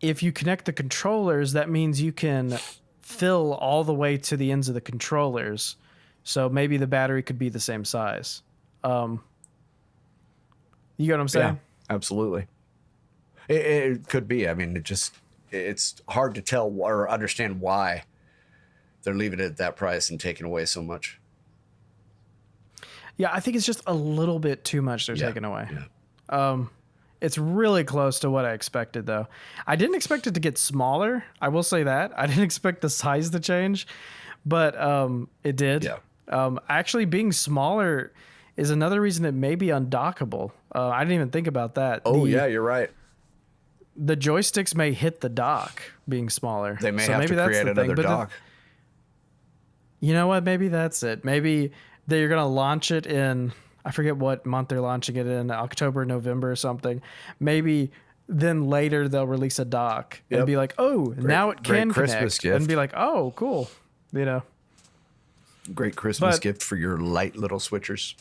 if you connect the controllers, that means you can fill all the way to the ends of the controllers. So maybe the battery could be the same size. You get what I'm saying? Yeah, absolutely. It could be. I mean, it's hard to tell or understand why they're leaving it at that price and taking away so much. Yeah, I think it's just a little bit too much they're taking away. Yeah. It's really close to what I expected, though. I didn't expect it to get smaller. I will say that. I didn't expect the size to change, but it did. Yeah. Actually, being smaller is another reason it may be undockable. I didn't even think about that. Oh, yeah, you're right. The joysticks may hit the dock being smaller. They may have to create another dock. You know what? Maybe that's it. Maybe they're going to launch it in, I forget what month they're launching it in, October, November or something. Maybe then later they'll release a dock and be like, oh, now it can connect. And be like, oh, cool. You know. Great Christmas gift for your light little switchers.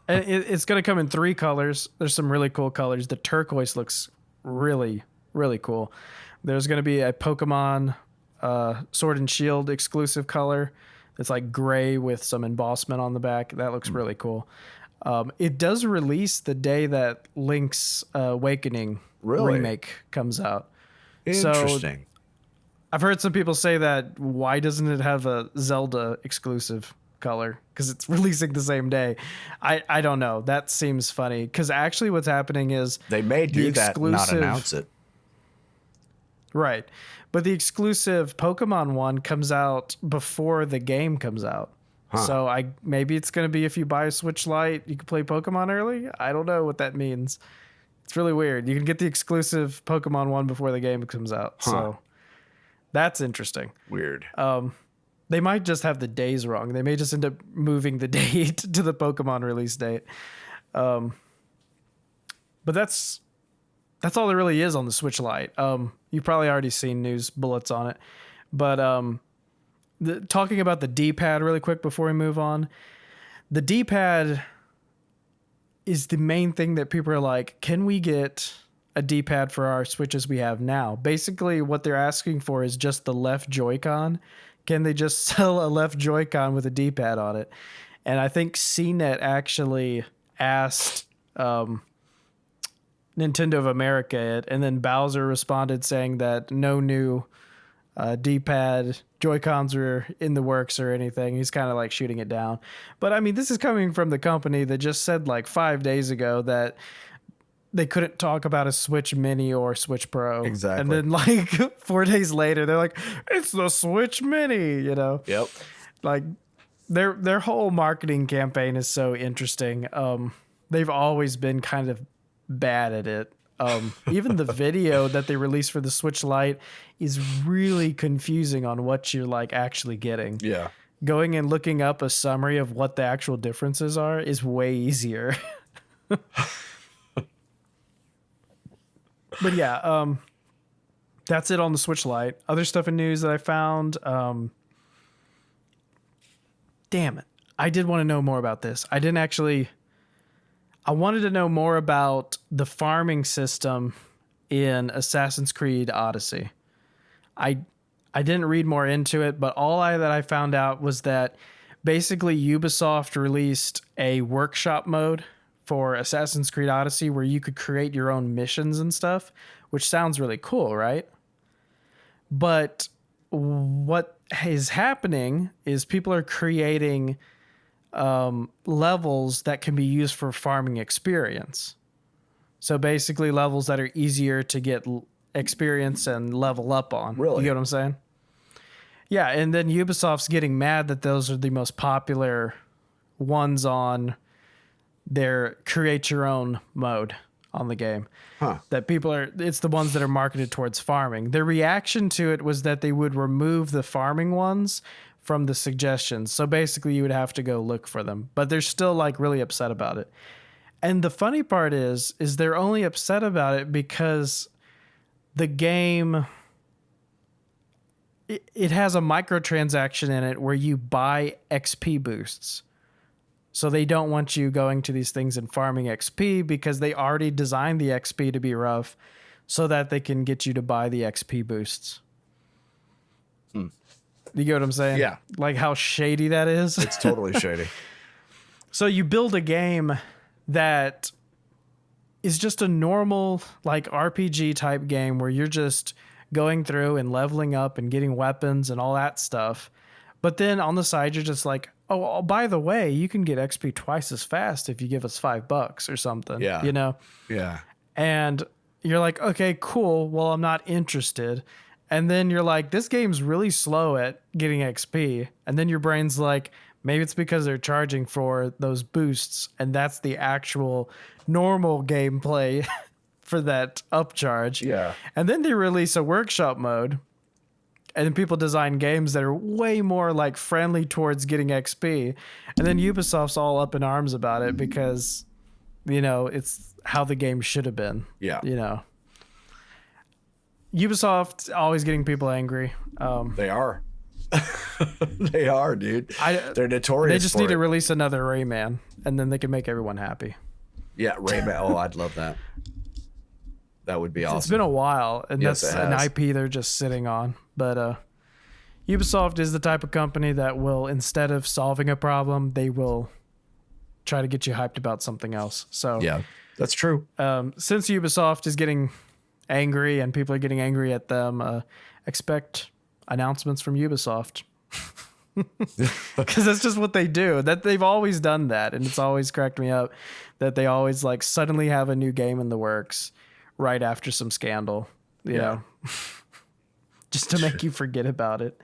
And it's going to come in 3 colors. There's some really cool colors. The turquoise looks really, really cool. There's going to be a Pokemon Sword and Shield exclusive color. It's like gray with some embossment on the back. That looks really cool. It does release the day that Link's Awakening remake comes out. Interesting. So I've heard some people say that why doesn't it have a Zelda exclusive color? Because it's releasing the same day. I don't know. That seems funny. Because actually what's happening is they may do that and not announce it. Right. But the exclusive Pokemon one comes out before the game comes out. Huh. So maybe it's going to be if you buy a Switch Lite, you can play Pokemon early. I don't know what that means. It's really weird. You can get the exclusive Pokemon one before the game comes out. Huh. So that's interesting. Weird. They might just have the days wrong. They may just end up moving the date to the Pokemon release date. But that's all there really is on the Switch Lite. You've probably already seen news bullets on it. But talking about the D-pad really quick before we move on. The D-pad is the main thing that people are like, can we get a D-pad for our Switches we have now? Basically, what they're asking for is just the left Joy-Con. Can they just sell a left Joy-Con with a D-pad on it? And I think CNET actually asked Nintendo of America it, and then Bowser responded saying that no new D-pad Joy-Cons were in the works or anything. He's kind of like shooting it down. But I mean, this is coming from the company that just said like 5 days ago that they couldn't talk about a Switch Mini or Switch Pro. Exactly. And then like 4 days later, they're like, it's the Switch Mini, you know? Yep. Like their whole marketing campaign is so interesting. They've always been kind of bad at it. Even the video that they released for the Switch Lite is really confusing on what you're like actually getting. Yeah. Going and looking up a summary of what the actual differences are is way easier. But yeah, that's it on the Switch Lite. Other stuff in news that I found. Damn it. I did want to know more about this. I wanted to know more about the farming system in Assassin's Creed Odyssey. I I didn't read more into it, but that I found out was that basically Ubisoft released a workshop mode for Assassin's Creed Odyssey where you could create your own missions and stuff, which sounds really cool, right? But what is happening is people are creating levels that can be used for farming experience. So basically levels that are easier to get experience and level up on. Really? You get what I'm saying? Yeah, and then Ubisoft's getting mad that those are the most popular ones on their create your own mode on the game. Huh. That it's the ones that are marketed towards farming. Their reaction to it was that they would remove the farming ones from the suggestions. So basically you would have to go look for them, but they're still like really upset about it. And the funny part is they're only upset about it because the game, it has a microtransaction in it where you buy XP boosts. So they don't want you going to these things and farming XP because they already designed the XP to be rough so that they can get you to buy the XP boosts. You get what I'm saying? Yeah. Like how shady that is? It's totally shady. So you build a game that is just a normal like RPG type game where you're just going through and leveling up and getting weapons and all that stuff. But then on the side, you're just like, oh, by the way, you can get XP twice as fast if you give us $5 or something. Yeah. You know? Yeah. And you're like, okay, cool. Well, I'm not interested. And then you're like, this game's really slow at getting XP. And then your brain's like, maybe it's because they're charging for those boosts. And that's the actual normal gameplay for that upcharge. Yeah. And then they release a workshop mode. And then people design games that are way more like friendly towards getting XP. And then Ubisoft's all up in arms about it because, you know, it's how the game should have been. Yeah. You know, Ubisoft always getting people angry. They are. They are, dude. They're notorious. They just need to release another Rayman and then they can make everyone happy. Yeah, Rayman. Oh, I'd love that. That would be awesome. It's been a while, and Yes, that's it an has. IP they're just sitting on. But Ubisoft is the type of company that will, instead of solving a problem, they will try to get you hyped about something else. So Yeah, that's true. since Ubisoft is getting angry and people are getting angry at them, expect announcements from Ubisoft. Because that's just what they do. That they've always done that, and it's always cracked me up that they always like suddenly have a new game in the works right after some scandal, you know, just to make you forget about it.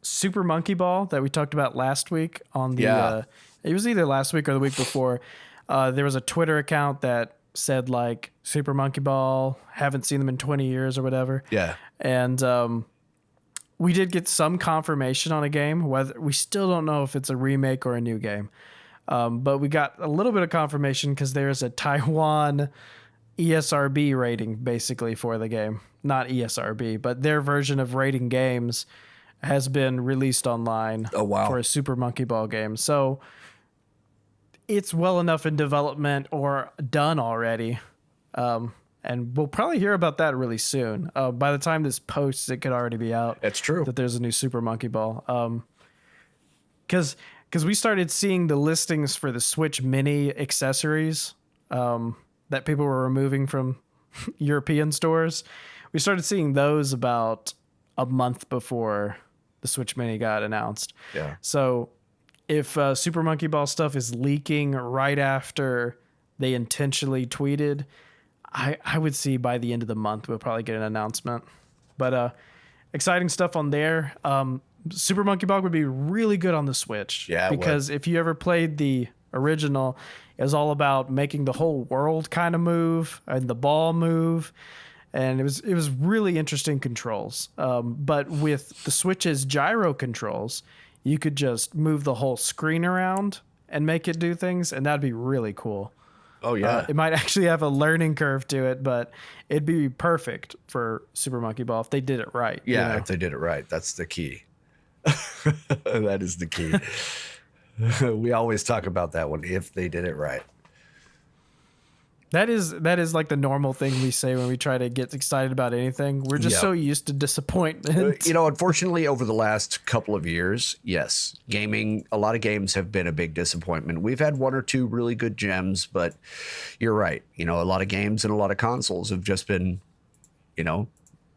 Super Monkey Ball that we talked about last week on the, it was either last week or the week before. There was a Twitter account that said like Super Monkey Ball, haven't seen them in 20 years or whatever. Yeah. And, we did get some confirmation on a game, whether we still don't know if it's a remake or a new game. But we got a little bit of confirmation because there's a Taiwan ESRB rating basically for the game. Not ESRB, but their version of rating games has been released online for a Super Monkey Ball game. So it's well enough in development or done already. And we'll probably hear about that really soon. By the time this posts, it could already be out. That's true. That there's a new Super Monkey Ball. Because we started seeing the listings for the Switch Mini accessories that people were removing from European stores. We started seeing those about a month before the Switch Mini got announced. Yeah. So if Super Monkey Ball stuff is leaking right after they intentionally tweeted, I would see by the end of the month we'll probably get an announcement. But exciting stuff on there. Super Monkey Ball would be really good on the Switch. Yeah, because if you ever played the original, it was all about making the whole world kind of move and the ball move. And it was really interesting controls. But with the Switch's gyro controls, you could just move the whole screen around and make it do things, and that'd be really cool. Oh, yeah. It might actually have a learning curve to it, but it'd be perfect for Super Monkey Ball if they did it right. Yeah, you know? if they did it right. That's the key. That is the key. We always talk about that one, if they did it right. That is like the normal thing we say when we try to get excited about anything. We're just so used to disappointment. Unfortunately, over the last couple of years, yes, a lot of games have been a big disappointment. We've had one or two really good gems, but you're right. A lot of games and a lot of consoles have just been,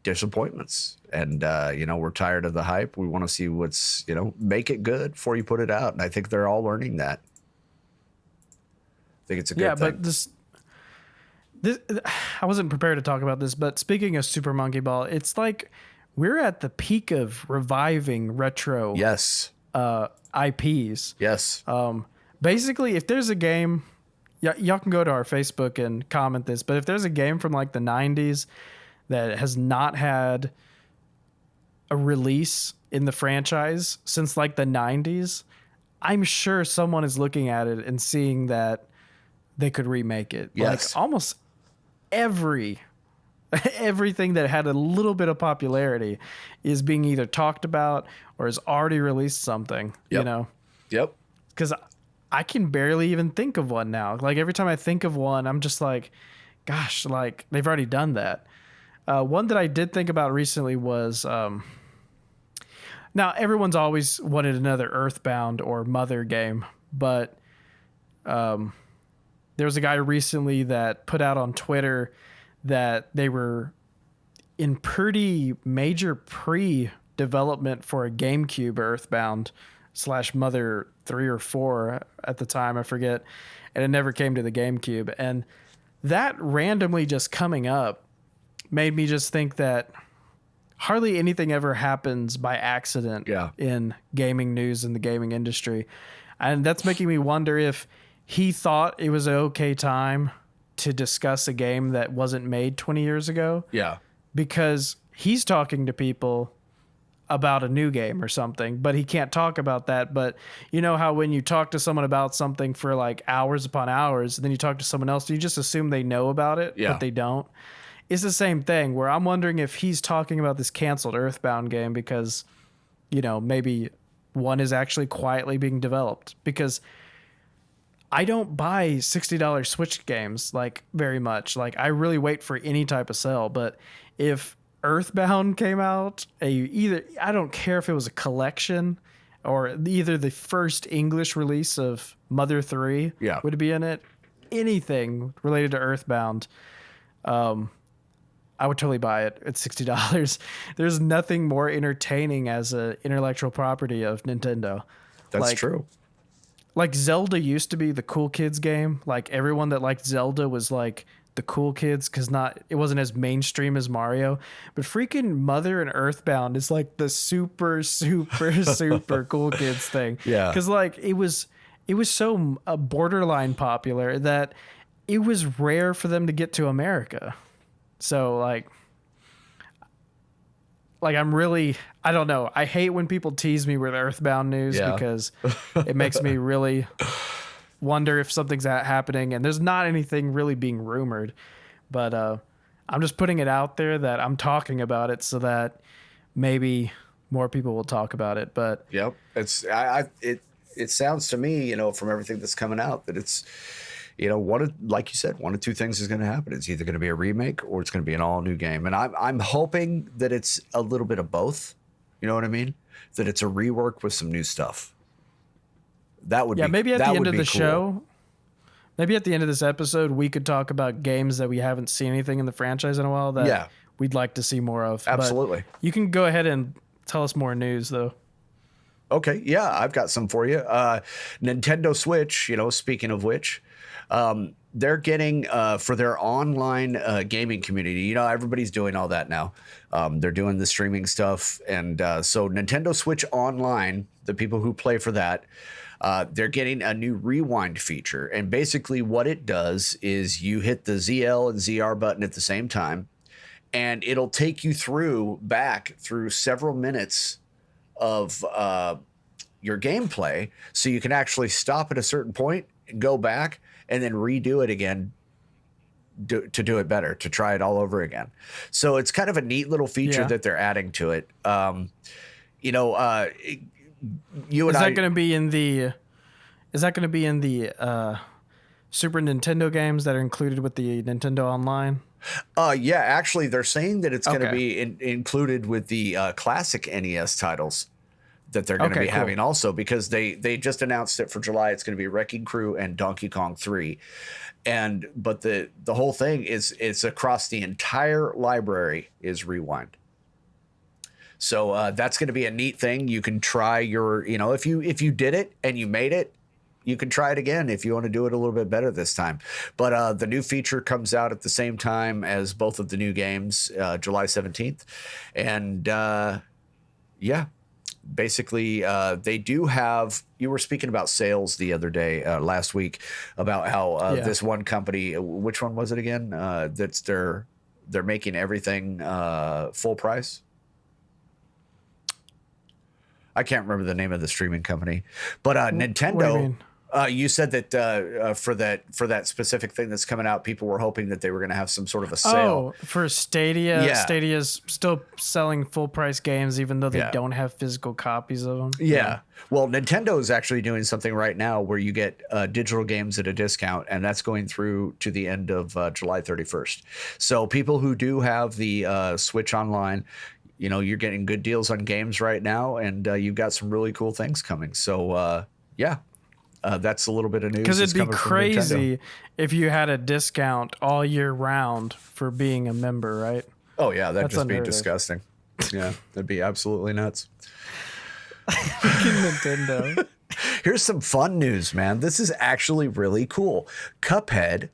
disappointments. And, we're tired of the hype. We want to see what's, make it good before you put it out. And I think they're all learning that. I think it's a good thing. But this I wasn't prepared to talk about this, but speaking of Super Monkey Ball, it's like we're at the peak of reviving retro IPs. Yes. Basically, if there's a game, y'all can go to our Facebook and comment this, but if there's a game from like the 90s that has not had a release in the franchise since like the 90s, I'm sure someone is looking at it and seeing that they could remake it. Yes. Like almost everything that had a little bit of popularity is being either talked about or has already released something, Yep. Because I can barely even think of one now. Like every time I think of one, I'm just like, gosh, like they've already done that. One that I did think about recently was, now everyone's always wanted another Earthbound or Mother game, but there was a guy recently that put out on Twitter that they were in pretty major pre-development for a GameCube Earthbound / Mother 3 or 4 at the time, I forget, and it never came to the GameCube. And that randomly just coming up made me just think that hardly anything ever happens by accident in gaming news in the gaming industry. And that's making me wonder if he thought it was an okay time to discuss a game that wasn't made 20 years ago. Yeah. Because he's talking to people about a new game or something, but he can't talk about that. But you know how when you talk to someone about something for like hours upon hours, and then you talk to someone else, you just assume they know about it, but they don't. It's the same thing where I'm wondering if he's talking about this canceled Earthbound game because, maybe one is actually quietly being developed. Because I don't buy $60 Switch games like very much. Like I really wait for any type of sale. But if Earthbound came out, I don't care if it was a collection or either the first English release of Mother 3 would be in it. Anything related to Earthbound, I would totally buy it at $60. There's nothing more entertaining as an intellectual property of Nintendo. That's true. Like Zelda used to be the cool kids game. Like everyone that liked Zelda was like the cool kids because it wasn't as mainstream as Mario. But freaking Mother and Earthbound is like the super, super, super cool kids thing. Yeah. Because like it was so borderline popular that it was rare for them to get to America. So like I don't know. I hate when people tease me with Earthbound news because it makes me really wonder if something's happening, and there's not anything really being rumored, but I'm just putting it out there that I'm talking about it so that maybe more people will talk about it. But it sounds to me, from everything that's coming out that it's, like you said, one of two things is going to happen. It's either going to be a remake or it's going to be an all new game. And I'm hoping that it's a little bit of both. You know what I mean? That it's a rework with some new stuff. That would be maybe at the end of the cool. show, maybe at the end of this episode, we could talk about games that we haven't seen anything in the franchise in a while that we'd like to see more of. Absolutely. But you can go ahead and tell us more news though. Okay. Yeah, I've got some for you. Nintendo Switch, speaking of which, they're getting for their online gaming community. Everybody's doing all that now. They're doing the streaming stuff. And so Nintendo Switch Online, the people who play for that, they're getting a new rewind feature. And basically what it does is you hit the ZL and ZR button at the same time, and it'll take you back through several minutes of your gameplay. So you can actually stop at a certain point, go back, and then redo it again to do it better, to try it all over again. So it's kind of a neat little feature that they're adding to it. Is that going to be in the Super Nintendo games that are included with the Nintendo Online? Yeah, actually, they're saying that it's going to Okay. be included with the classic NES titles that they're going to Okay, be cool. having also, because they just announced it for July. It's going to be Wrecking Crew and Donkey Kong 3. But the whole thing is it's across the entire library is Rewind. So that's going to be a neat thing. You can try your, if you did it and you made it, you can try it again if you want to do it a little bit better this time. But the new feature comes out at the same time as both of the new games, July 17th. And yeah, basically they do have, you were speaking about sales the other day, last week, about how this one company, which one was it again? That's they're making everything full price. I can't remember the name of the streaming company, but Nintendo. What do you mean? You said that for that specific thing that's coming out, people were hoping that they were going to have some sort of a sale. Oh, for Stadia, Yeah. Stadia's still selling full price games even though they Yeah. don't have physical copies of them. Yeah. Well, Nintendo is actually doing something right now where you get digital games at a discount, and that's going through to the end of July 31st. So people who do have the Switch Online, you're getting good deals on games right now, and you've got some really cool things coming. So yeah. That's a little bit of news. Because it'd that's be coming from Nintendo. crazy if you had a discount all year round for being a member, right? Oh yeah, that'd That's just be unheard of. disgusting. Yeah, that'd be absolutely nuts. Fucking Nintendo. Here's some fun news, man. This is actually really cool. Cuphead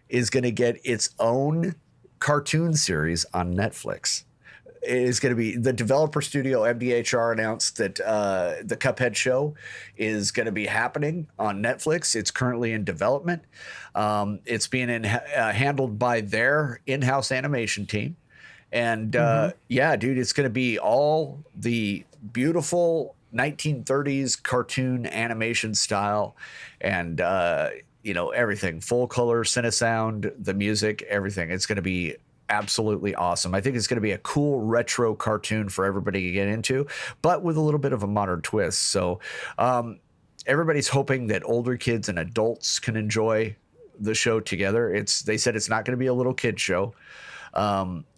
is going to get its own cartoon series on Netflix. It is going to be, the developer studio MDHR announced that the Cuphead show is going to be happening on Netflix. It's currently in development. It's being handled by their in-house animation team. And yeah, dude, it's going to be all the beautiful 1930s cartoon animation style, and everything, full color, Cinesound, the music, everything. It's going to be absolutely awesome. I think it's going to be a cool retro cartoon for everybody to get into, but with a little bit of a modern twist. So everybody's hoping that older kids and adults can enjoy the show together. They said it's not going to be a little kid show.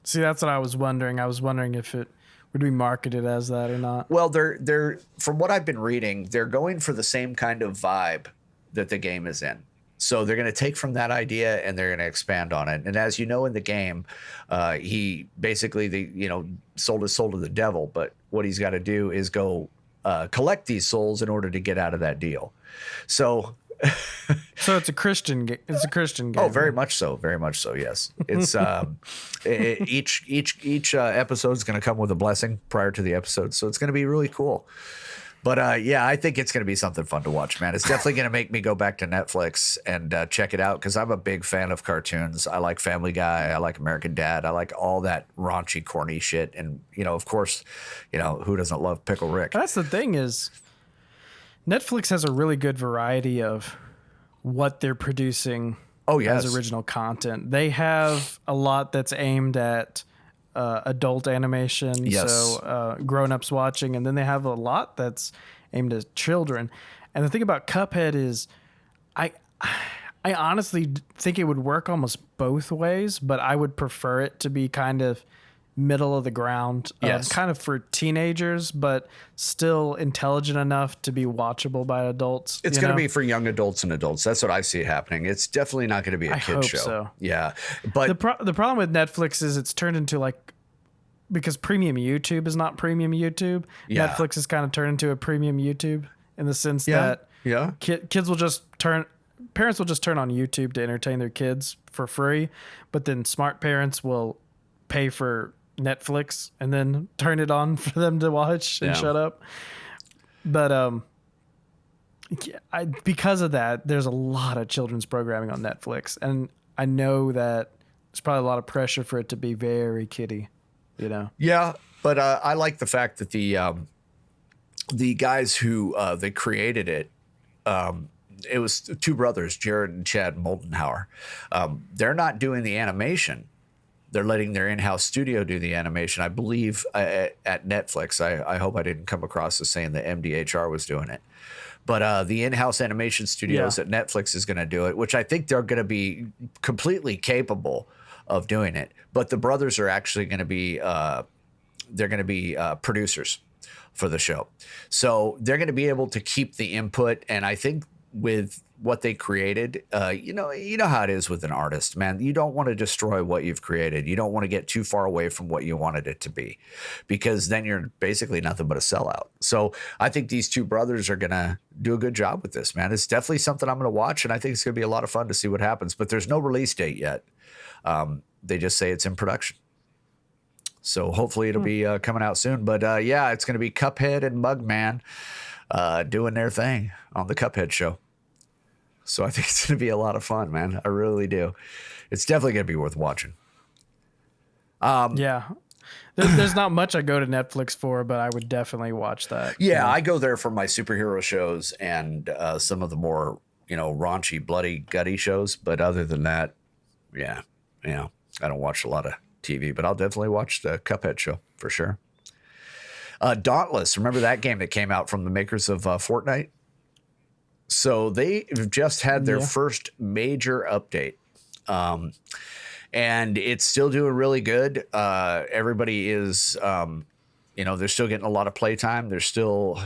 See, that's what I was wondering. I was wondering if it would be marketed as that or not. Well, they're from what I've been reading, they're going for the same kind of vibe that the game is in. So they're going to take from that idea and they're going to expand on it. And as you know, in the game, he basically, sold his soul to the devil. But what he's got to do is go collect these souls in order to get out of that deal. So it's a Christian game. It's a Christian game. Oh, very much so. Very much so. Yes. It's each episode is going to come with a blessing prior to the episode. So it's going to be really cool. But yeah, I think it's going to be something fun to watch, man. It's definitely going to make me go back to Netflix and check it out, because I'm a big fan of cartoons. I like Family Guy. I like American Dad. I like all that raunchy, corny shit. And, of course, who doesn't love Pickle Rick? That's the thing is, Netflix has a really good variety of what they're producing as original content. They have a lot that's aimed at adult animation, so grown-ups watching, and then they have a lot that's aimed at children. And the thing about Cuphead is I honestly think it would work almost both ways, but I would prefer it to be kind of middle of the ground, kind of for teenagers, but still intelligent enough to be watchable by adults. It's going to be for young adults and adults. That's what I see happening. It's definitely not going to be a kid show. So. Yeah, but the problem with Netflix is it's turned into because premium YouTube is not premium YouTube. Yeah. Netflix has kind of turned into a premium YouTube in the sense that kids will just parents will just turn on YouTube to entertain their kids for free, but then smart parents will pay for Netflix and then turn it on for them to watch and shut up. But because of that, there's a lot of children's programming on Netflix, and I know that there's probably a lot of pressure for it to be very kiddie, Yeah, but I like the fact that the guys who they created it, it was two brothers, Jared and Chad Moldenhauer. They're not doing the animation they're letting their in-house studio do the animation. I believe at Netflix. I hope I didn't come across as saying that MDHR was doing it. But the in-house animation studios at Netflix is going to do it, which I think they're going to be completely capable of doing it. But the brothers are actually going to be producers for the show. So they're going to be able to keep the input. And I think with what they created, you know how it is with an artist, man. You don't want to destroy what you've created. You don't want to get too far away from what you wanted it to be, because then you're basically nothing but a sellout. So I think these two brothers are going to do a good job with this, man. It's definitely something I'm going to watch, and I think it's going to be a lot of fun to see what happens. But there's no release date yet. They just say it's in production. So hopefully it'll be coming out soon. But yeah, it's going to be Cuphead and Mugman doing their thing on the Cuphead show. So I think it's going to be a lot of fun, man. I really do. It's definitely going to be worth watching. Yeah. There's not much I go to Netflix for, but I would definitely watch that. Yeah, I go there for my superhero shows and some of the more, raunchy, bloody, gutty shows. But other than that, I don't watch a lot of TV, but I'll definitely watch the Cuphead show for sure. Dauntless, remember that game that came out from the makers of Fortnite? So they've just had their first major update. And it's still doing really good. Everybody is, they're still getting a lot of playtime. There's still,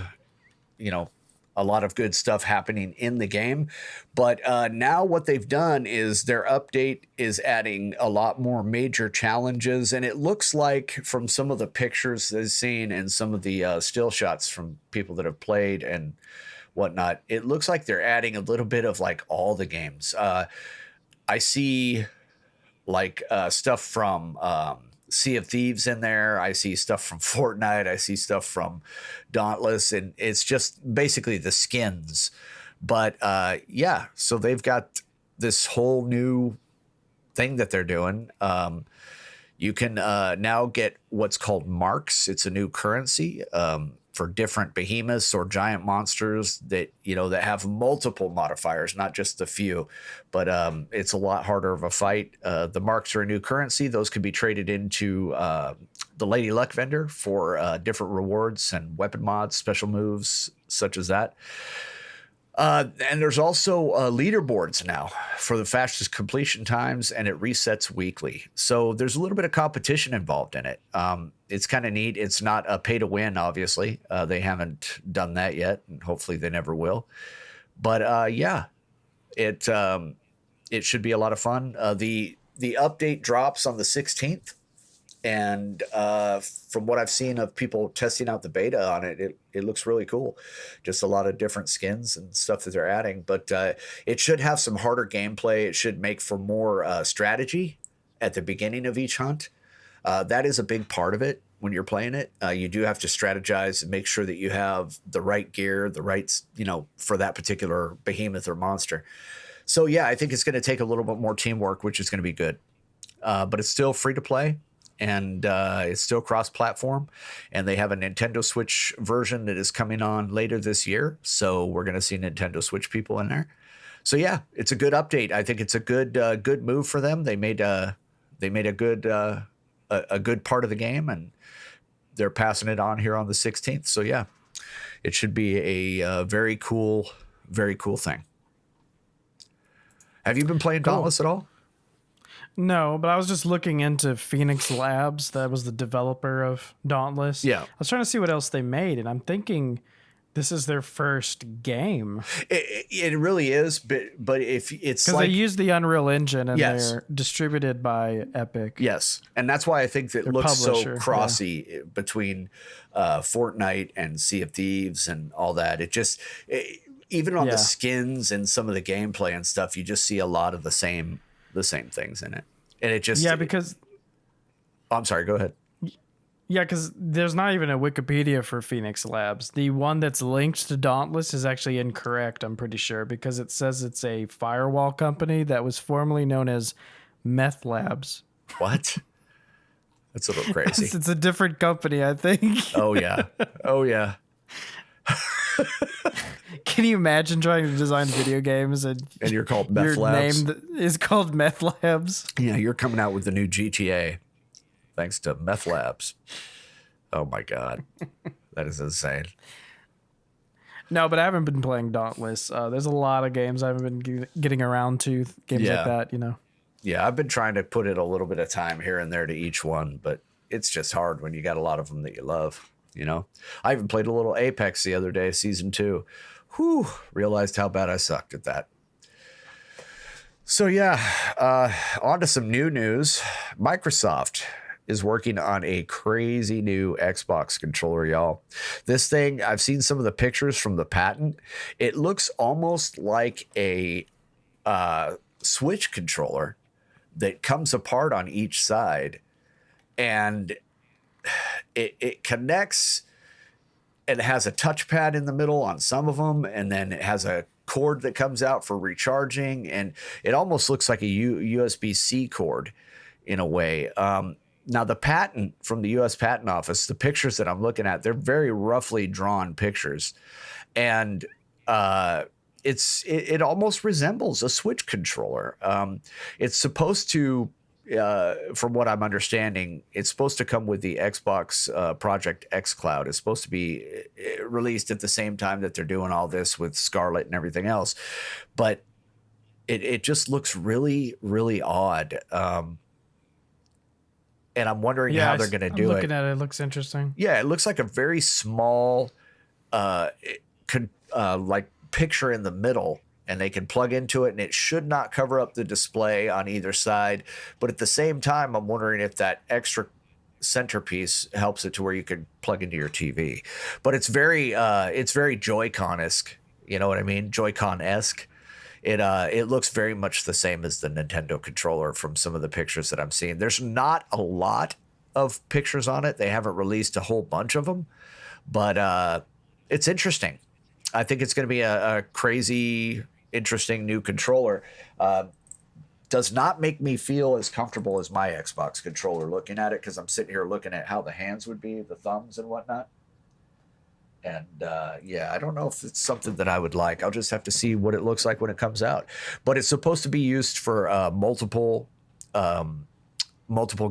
a lot of good stuff happening in the game. But now what they've done is their update is adding a lot more major challenges. And it looks like from some of the pictures they've seen and some of the still shots from people that have played and whatnot, it looks like they're adding a little bit of like all the games. I see like stuff from Sea of Thieves in there. I see stuff from Fortnite. I see stuff from Dauntless, and it's just basically the skins. But so they've got this whole new thing that they're doing. You can now get what's called marks. It's a new currency for different behemoths or giant monsters that that have multiple modifiers, not just a few. But it's a lot harder of a fight. The marks are a new currency. Those can be traded into the Lady Luck vendor for different rewards and weapon mods, special moves such as that. And there's also leaderboards now for the fastest completion times, and it resets weekly. So there's a little bit of competition involved in it. It's kind of neat. It's not a pay to win, obviously. They haven't done that yet, and hopefully they never will. But it should be a lot of fun. The update drops on the 16th. And from what I've seen of people testing out the beta on it, it looks really cool. Just a lot of different skins and stuff that they're adding. But it should have some harder gameplay. It should make for more strategy at the beginning of each hunt. That is a big part of it when you're playing it. You do have to strategize and make sure that you have the right gear, the right, for that particular behemoth or monster. So, yeah, I think it's going to take a little bit more teamwork, which is going to be good. But it's still free to play. And it's still cross-platform, and they have a Nintendo Switch version that is coming on later this year. So we're going to see Nintendo Switch people in there. So yeah, it's a good update. I think it's a good move for them. They made a good part of the game, and they're passing it on here on the 16th. So yeah, it should be a very cool thing. Have you been playing Dauntless at all? No, but I was just looking into Phoenix Labs. That was the developer of Dauntless. Yeah. I was trying to see what else they made, and I'm thinking this is their first game. It really is, but if it's because like, they use the Unreal Engine and Yes. they're distributed by Epic. Yes, and that's why I think that Their looks so publisher, crossy between Fortnite and Sea of Thieves and all that. Even on the skins and some of the gameplay and stuff, you just see a lot of the same things in it. And it just... Yeah, because... I'm sorry, go ahead. Yeah, because there's not even a Wikipedia for Phoenix Labs. The one that's linked to Dauntless is actually incorrect, I'm pretty sure, because it says it's a firewall company that was formerly known as Meth Labs. What? That's a little crazy. It's a different company, I think. Oh, yeah. Can you imagine trying to design video games and you're called Meth your Labs? name is called Meth Labs? Yeah, you're coming out with the new GTA thanks to Meth Labs. Oh my God. That is insane. No, but I haven't been playing Dauntless. There's a lot of games I haven't been getting around to. Games like that, you know. Yeah, I've been trying to put in a little bit of time here and there to each one, but it's just hard when you got a lot of them that you love, you know. I even played a little Apex the other day, season 2. Whew, realized how bad I sucked at that. So yeah, on to some new news. Microsoft is working on a crazy new Xbox controller, y'all. This thing, I've seen some of the pictures from the patent. It looks almost like a Switch controller that comes apart on each side, and it connects and has a touchpad in the middle on some of them, and then it has a cord that comes out for recharging, and it almost looks like a USB-C cord in a way. Now, the patent from the U.S. Patent Office, the pictures that I'm looking at, they're very roughly drawn pictures, and it almost resembles a Switch controller. It's supposed to, from what I'm understanding, it's supposed to come with the Xbox Project X Cloud. It's supposed to be released at the same time that they're doing all this with Scarlet and everything else, but it just looks really, really odd. And I'm wondering how they're going to do it. Looking at it, it looks interesting. Yeah, it looks like a very small, like picture in the middle, and they can plug into it, and it should not cover up the display on either side. But at the same time, I'm wondering if that extra centerpiece helps it to where you can plug into your TV. But it's very Joy-Con-esque. You know what I mean? Joy-Con-esque. It looks very much the same as the Nintendo controller from some of the pictures that I'm seeing. There's not a lot of pictures on it. They haven't released a whole bunch of them, but it's interesting. I think it's going to be a crazy, interesting new controller. Does not make me feel as comfortable as my Xbox controller looking at it, because I'm sitting here looking at how the hands would be, the thumbs and whatnot. And I don't know if it's something that I would like. I'll just have to see what it looks like when it comes out. But it's supposed to be used for multiple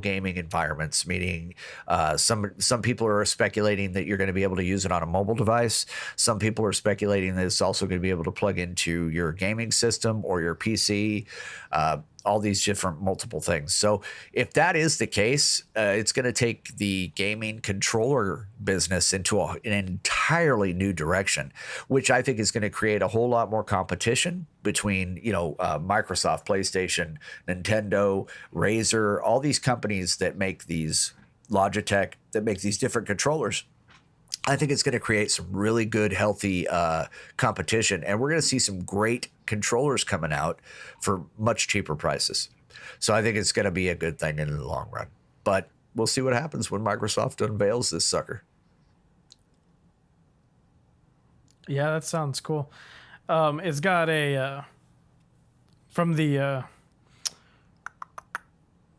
gaming environments, meaning some people are speculating that you're going to be able to use it on a mobile device. Some people are speculating that it's also going to be able to plug into your gaming system or your PC, all these different multiple things. So if that is the case, it's going to take the gaming controller business into an entirely new direction, which I think is going to create a whole lot more competition between, Microsoft, PlayStation, Nintendo, Razer, all these companies that make these, Logitech, that make these different controllers. I think it's going to create some really good, healthy competition, and we're going to see some great controllers coming out for much cheaper prices. So I think it's going to be a good thing in the long run. But we'll see what happens when Microsoft unveils this sucker. Yeah, that sounds cool. It's got a from the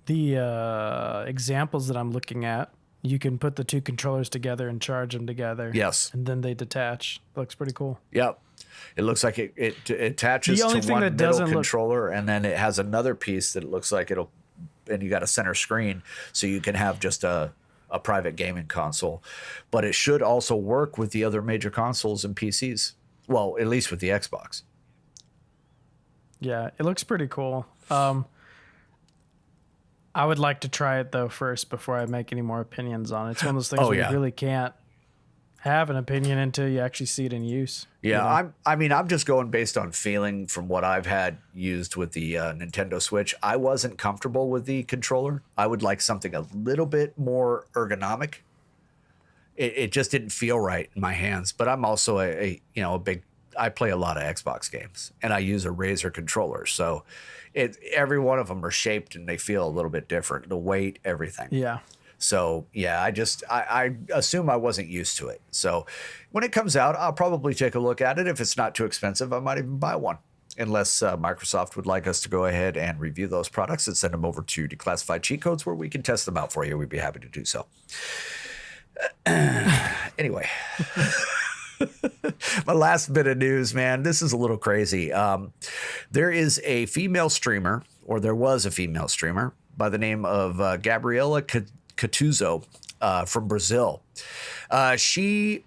examples that I'm looking at, you can put the two controllers together and charge them together. Yes. And then they detach. Looks pretty cool. Yep. It looks like it attaches to one middle controller, and then it has another piece that it looks like and you got a center screen, so you can have just a private gaming console. But it should also work with the other major consoles and PCs. Well, at least with the Xbox. Yeah, it looks pretty cool. I would like to try it though first before I make any more opinions on it. It's one of those things where you really can't have an opinion until you actually see it in use. Yeah, I'm just going based on feeling from what I've had used with the Nintendo Switch. I wasn't comfortable with the controller. I would like something a little bit more ergonomic. It just didn't feel right in my hands. But I'm also I play a lot of Xbox games, and I use a Razer controller. So every one of them are shaped and they feel a little bit different. The weight, everything. Yeah. So yeah, I assume I wasn't used to it. So when it comes out, I'll probably take a look at it. If it's not too expensive, I might even buy one. Unless Microsoft would like us to go ahead and review those products and send them over to Declassified Cheat Codes, where we can test them out for you. We'd be happy to do so. Anyway. My last bit of news, man. This is a little crazy. There is a female streamer, or there was a female streamer by the name of Gabriela Cattuzzo from Brazil. She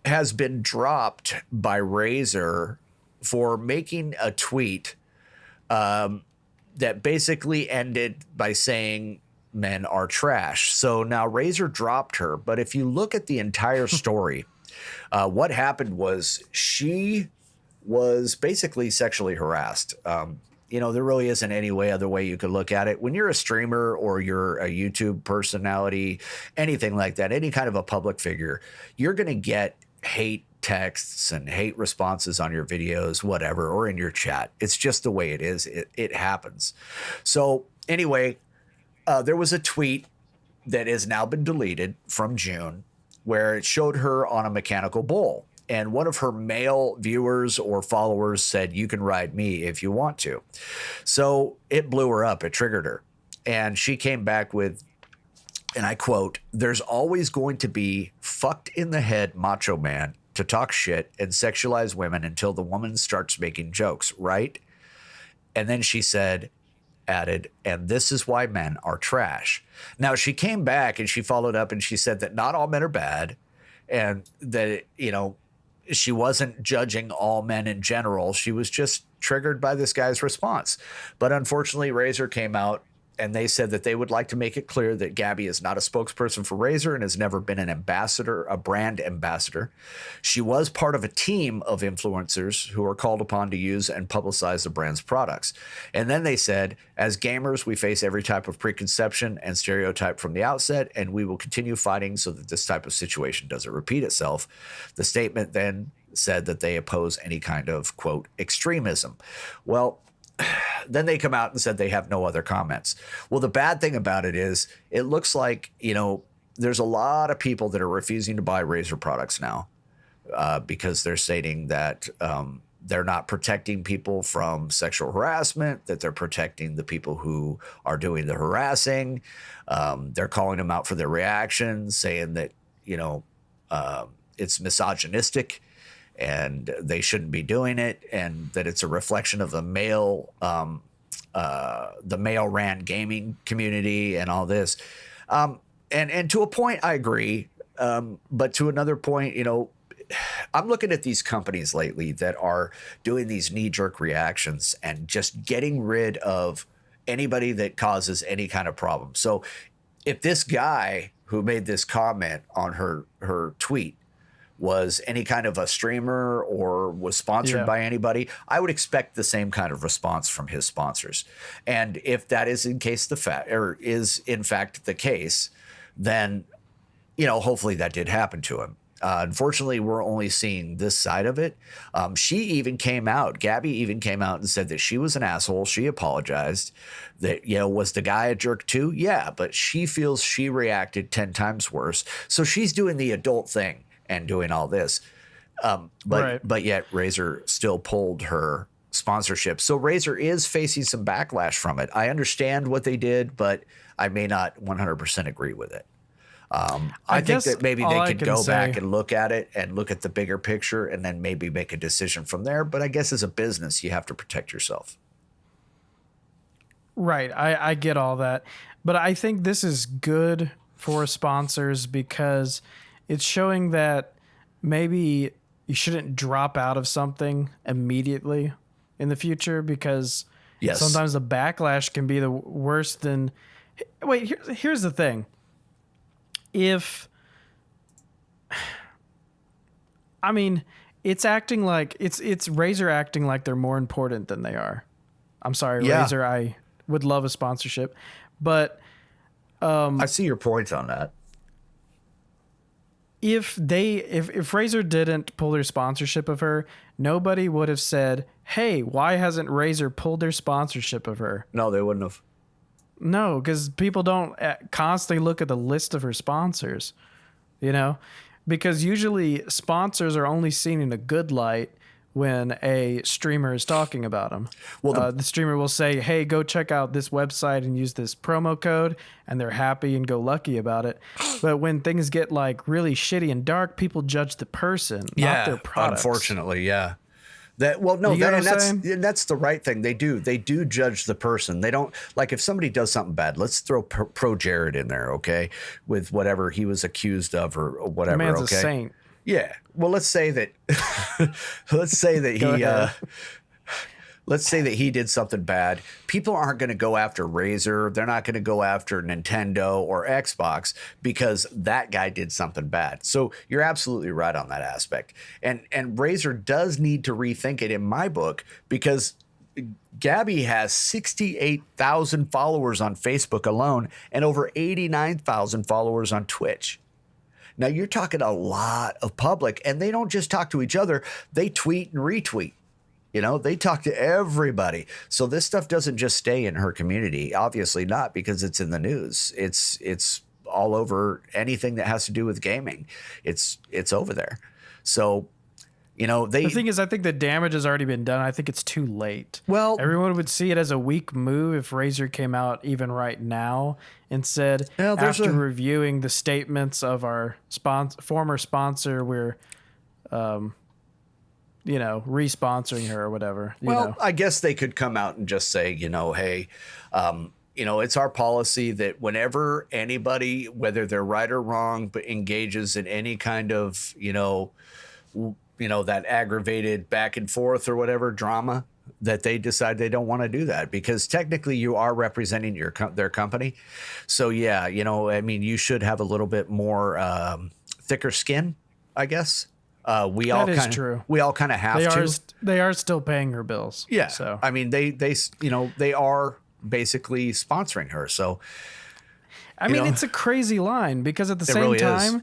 has been dropped by Razer for making a tweet that basically ended by saying men are trash. So now Razer dropped her. But if you look at the entire story, what happened was she was basically sexually harassed. There really isn't any other way you could look at it. When you're a streamer or you're a YouTube personality, anything like that, any kind of a public figure, you're going to get hate texts and hate responses on your videos, whatever, or in your chat. It's just the way it is. It happens. So anyway, there was a tweet that has now been deleted from June where it showed her on a mechanical bull. And one of her male viewers or followers said, "You can ride me if you want to." So it blew her up. It triggered her. And she came back with, and I quote, "There's always going to be fucked in the head macho man to talk shit and sexualize women until the woman starts making jokes, right?" And then she added, "And this is why men are trash." Now she came back and she followed up and she said that not all men are bad, and that, she wasn't judging all men in general. She was just triggered by this guy's response. But unfortunately, Razer came out and they said that they would like to make it clear that Gabby is not a spokesperson for Razer and has never been an ambassador, a brand ambassador. She was part of a team of influencers who are called upon to use and publicize the brand's products. And then they said, "As gamers, we face every type of preconception and stereotype from the outset, and we will continue fighting so that this type of situation doesn't repeat itself." The statement then said that they oppose any kind of, quote, extremism. Well, then they come out and said they have no other comments. Well, the bad thing about it is it looks like, there's a lot of people that are refusing to buy Razer products now because they're stating that they're not protecting people from sexual harassment, that they're protecting the people who are doing the harassing. They're calling them out for their reactions, saying that, it's misogynistic and they shouldn't be doing it, and that it's a reflection of the male ran gaming community and all this. And to a point, I agree. But to another point, I'm looking at these companies lately that are doing these knee-jerk reactions and just getting rid of anybody that causes any kind of problem. So if this guy who made this comment on her tweet was any kind of a streamer or was sponsored by anybody, I would expect the same kind of response from his sponsors. And if that is in fact the case, then, hopefully that did happen to him. Unfortunately, we're only seeing this side of it. Gabby even came out and said that she was an asshole. She apologized. That, was the guy a jerk too? Yeah, but she feels she reacted 10 times worse. So she's doing the adult thing and doing all this. But yet Razer still pulled her sponsorship. So Razer is facing some backlash from it. I understand what they did, but I may not 100% agree with it. I think that maybe they could go back and look at it and look at the bigger picture and then maybe make a decision from there. But I guess as a business, you have to protect yourself. Right. I get all that. But I think this is good for sponsors because it's showing that maybe you shouldn't drop out of something immediately in the future because sometimes the backlash can be the worse than... Wait, here's the thing. It's acting like it's Razer acting like they're more important than they are. I'm sorry, Razer. I would love a sponsorship, but I see your point on that. If Razer didn't pull their sponsorship of her, nobody would have said, "Hey, why hasn't Razer pulled their sponsorship of her?" No, they wouldn't have. No, because people don't constantly look at the list of her sponsors, because usually sponsors are only seen in a good light when a streamer is talking about them. Well, the streamer will say, hey, go check out this website and use this promo code, and they're happy and go lucky about it. But when things get like really shitty and dark, people judge the person, not their products. Unfortunately, yeah. That's the right thing. They do judge the person. They don't, like, if somebody does something bad, let's throw pro Jared in there, okay, with whatever he was accused of or whatever. The man's okay, a saint. Yeah. Well, let's say that let's say that he did something bad. People aren't going to go after Razer. They're not going to go after Nintendo or Xbox because that guy did something bad. So you're absolutely right on that aspect. And Razer does need to rethink it in my book, because Gabby has 68,000 followers on Facebook alone and over 89,000 followers on Twitch. Now you're talking a lot of public, and they don't just talk to each other. They tweet and retweet. You know, they talk to everybody. So this stuff doesn't just stay in her community. Obviously not, because it's in the news. It's all over anything that has to do with gaming. It's over there. So, you know, the thing is, I think the damage has already been done. I think it's too late. Well, everyone would see it as a weak move if Razer came out even right now and said, after reviewing the statements of our former sponsor, we're, re-sponsoring her or whatever. I guess they could come out and just say, hey, it's our policy that whenever anybody, whether they're right or wrong, but engages in any kind of, that aggravated back and forth or whatever drama, that they decide they don't want to do that, because technically you are representing their company. So, yeah, you should have a little bit more thicker skin, I guess. We all kind of have to. They are still paying her bills. Yeah. So they are basically sponsoring her. So it's a crazy line, because at the same time,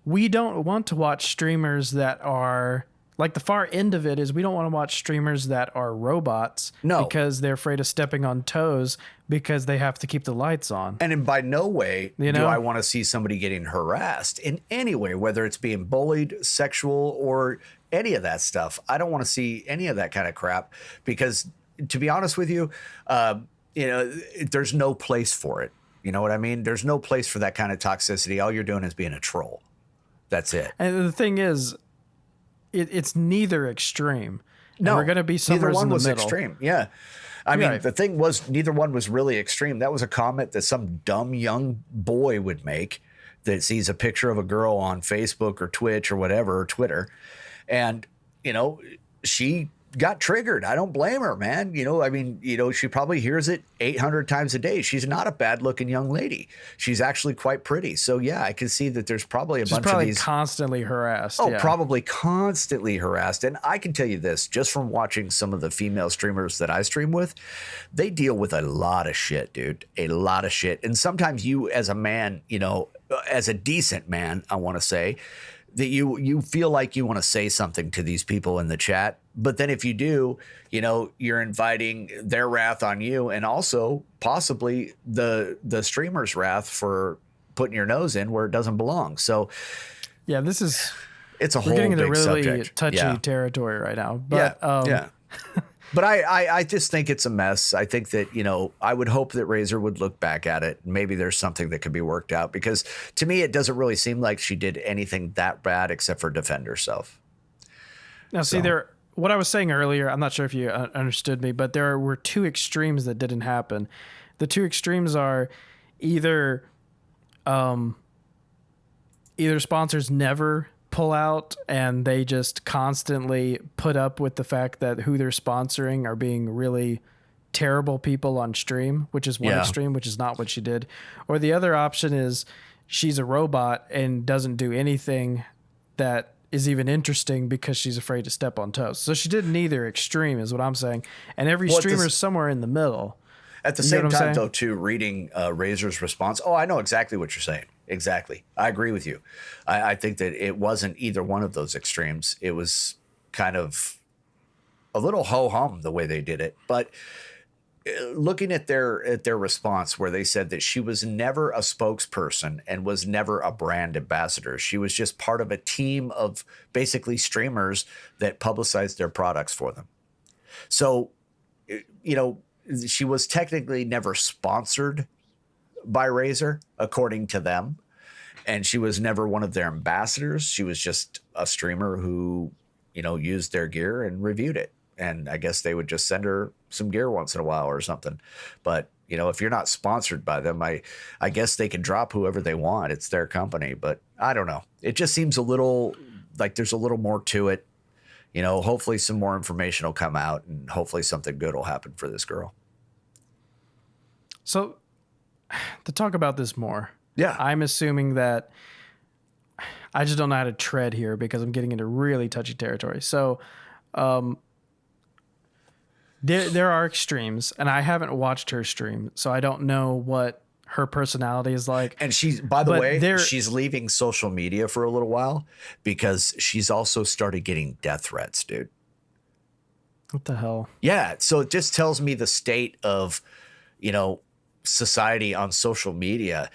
we don't want to watch streamers that are like, the far end of it is we don't want to watch streamers that are robots. No. Because they're afraid of stepping on toes because they have to keep the lights on. And in by no way do I want to see somebody getting harassed in any way, whether it's being bullied, sexual, or any of that stuff. I don't want to see any of that kind of crap, because, to be honest with you, there's no place for it. You know what I mean? There's no place for that kind of toxicity. All you're doing is being a troll. That's it. And the thing is, it's neither extreme. No, we're going to be somewhere in the middle. Neither one was extreme. Yeah. The thing was, neither one was really extreme. That was a comment that some dumb young boy would make, that sees a picture of a girl on Facebook or Twitch or whatever, or Twitter. And, she got triggered. I don't blame her, man. She probably hears it 800 times a day. She's not a bad looking young lady. She's actually quite pretty. So yeah, I can see that there's probably a bunch of these constantly harassed. Oh, yeah. Probably constantly harassed. And I can tell you this, just from watching some of the female streamers that I stream with, they deal with a lot of shit, dude. A lot of shit. And sometimes you, as a man, as a decent man, I want to say, that you feel like you want to say something to these people in the chat. But then if you do, you're inviting their wrath on you, and also possibly the streamer's wrath for putting your nose in where it doesn't belong. So yeah, it's a whole getting big into really subject. touchy territory right now. But yeah. But I just think it's a mess. I think that, I would hope that Razer would look back at it. Maybe there's something that could be worked out, because to me, it doesn't really seem like she did anything that bad except for defend herself. Now, what I was saying earlier, I'm not sure if you understood me, but there were two extremes that didn't happen. The two extremes are either sponsors never pull out and they just constantly put up with the fact that who they're sponsoring are being really terrible people on stream, which is one extreme, which is not what she did. Or the other option is she's a robot and doesn't do anything that is even interesting because she's afraid to step on toes. So she did neither extreme, is what I'm saying. And every streamer is somewhere in the middle. At the same time, though, too, reading Razor's response, I know exactly what you're saying. Exactly. I agree with you. I think that it wasn't either one of those extremes. It was kind of a little ho-hum the way they did it. But looking at their response, where they said that she was never a spokesperson and was never a brand ambassador. She was just part of a team of basically streamers that publicized their products for them. So, you know, she was technically never sponsored by Razer, according to them. And she was never one of their ambassadors. She was just a streamer who, you know, used their gear and reviewed it. And I guess they would just send her some gear once in a while or something. But, you know, if you're not sponsored by them, I guess they can drop whoever they want. It's their company. But I don't know. It just seems a little like there's a little more to it. You know, hopefully some more information will come out and hopefully something good will happen for this girl. So to talk about this more. Yeah. I'm assuming that I just don't know how to tread here because I'm getting into really touchy territory. So, there are extremes, and I haven't watched her stream, so I don't know what her personality is like. And she's, by the way, she's leaving social media for a little while because she's also started getting death threats, dude. What the hell? Yeah. So it just tells me the state of, you know, society on social media.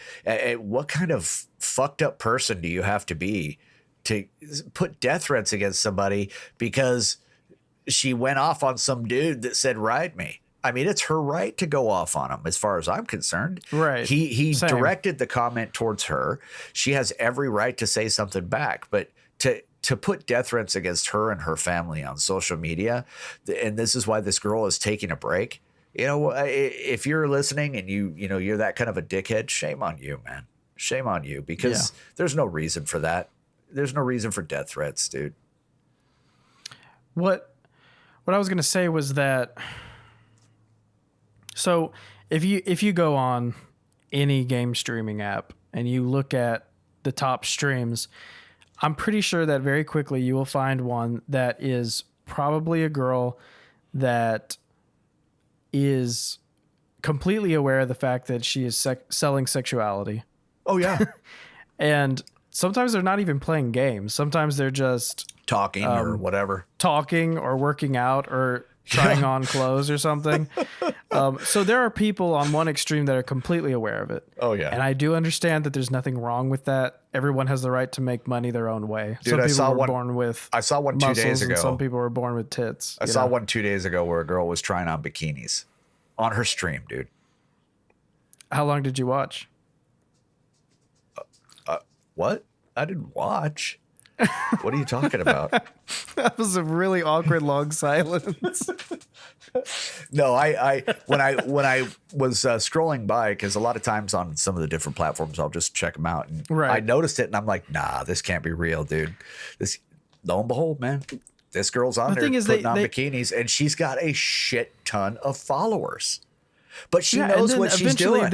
What kind of fucked up person do you have to be to put death threats against somebody because she went off on some dude that said, ride me? I mean, it's her right to go off on him as far as I'm concerned. Right. He Same. directed the comment towards her. She has every right to say something back, but to put death threats against her and her family on social media, and this is why this girl is taking a break. You know, if you're listening and you know, you're that kind of a dickhead, shame on you, man. Shame on you, because there's no reason for that. There's no reason for death threats, dude. What I was going to say was that, so if you go on any game streaming app and you look at the top streams, I'm pretty sure that very quickly you will find one that is probably a girl that is completely aware of the fact that she is selling sexuality. Oh, yeah. And sometimes they're not even playing games. Sometimes they're just talking or whatever. Talking or working out or trying on clothes or something. So there are people on one extreme that are completely aware of it. Oh, yeah. And I do understand that there's nothing wrong with that. Everyone has the right to make money their own way. Dude, some people were born with I saw one 2 days ago. Some people were born with tits. I saw one 2 days ago where a girl was trying on bikinis on her stream, dude. How long did you watch? What? I didn't watch. What are you talking about? That was a really awkward long silence. No, I when I was scrolling by, because a lot of times on some of the different platforms, I'll just check them out, and I noticed it, and I'm like, nah, this can't be real, dude. This, lo and behold, man, this girl's on there putting on bikinis, and she's got a shit ton of followers, but she knows what she's doing.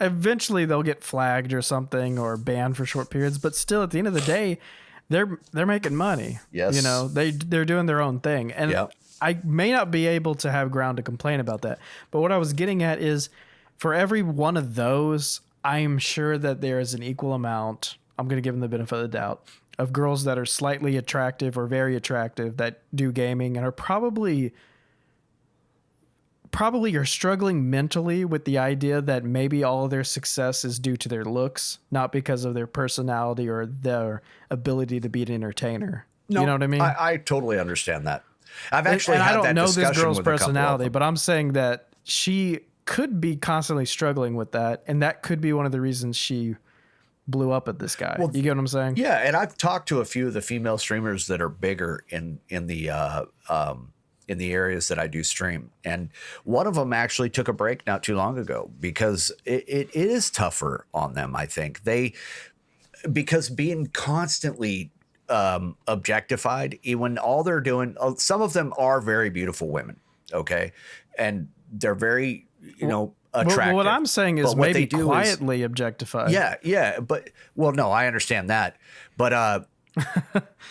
Eventually they'll get flagged or something or banned for short periods, but still at the end of the day, they're making money. Yes. You know, they're doing their own thing. And I may not be able to have ground to complain about that. But what I was getting at is, for every one of those, I am sure that there is an equal amount, I'm going to give them the benefit of the doubt, of girls that are slightly attractive or very attractive that do gaming and are probably are struggling mentally with the idea that maybe all of their success is due to their looks, not because of their personality or their ability to be an entertainer. No, you know what I mean? I totally understand that. I've actually had that discussion with a couple of them. I don't know this girl's personality, but I'm saying that she could be constantly struggling with that, and that could be one of the reasons she blew up at this guy. Well, you get what I'm saying? Yeah, and I've talked to a few of the female streamers that are bigger in the areas that I do stream. And one of them actually took a break not too long ago because it is tougher on them, I think. Because being constantly objectified, when all they're doing, some of them are very beautiful women, okay? And they're very, attractive. What I'm saying is maybe quietly objectified. Yeah. But, well, no, I understand that. But,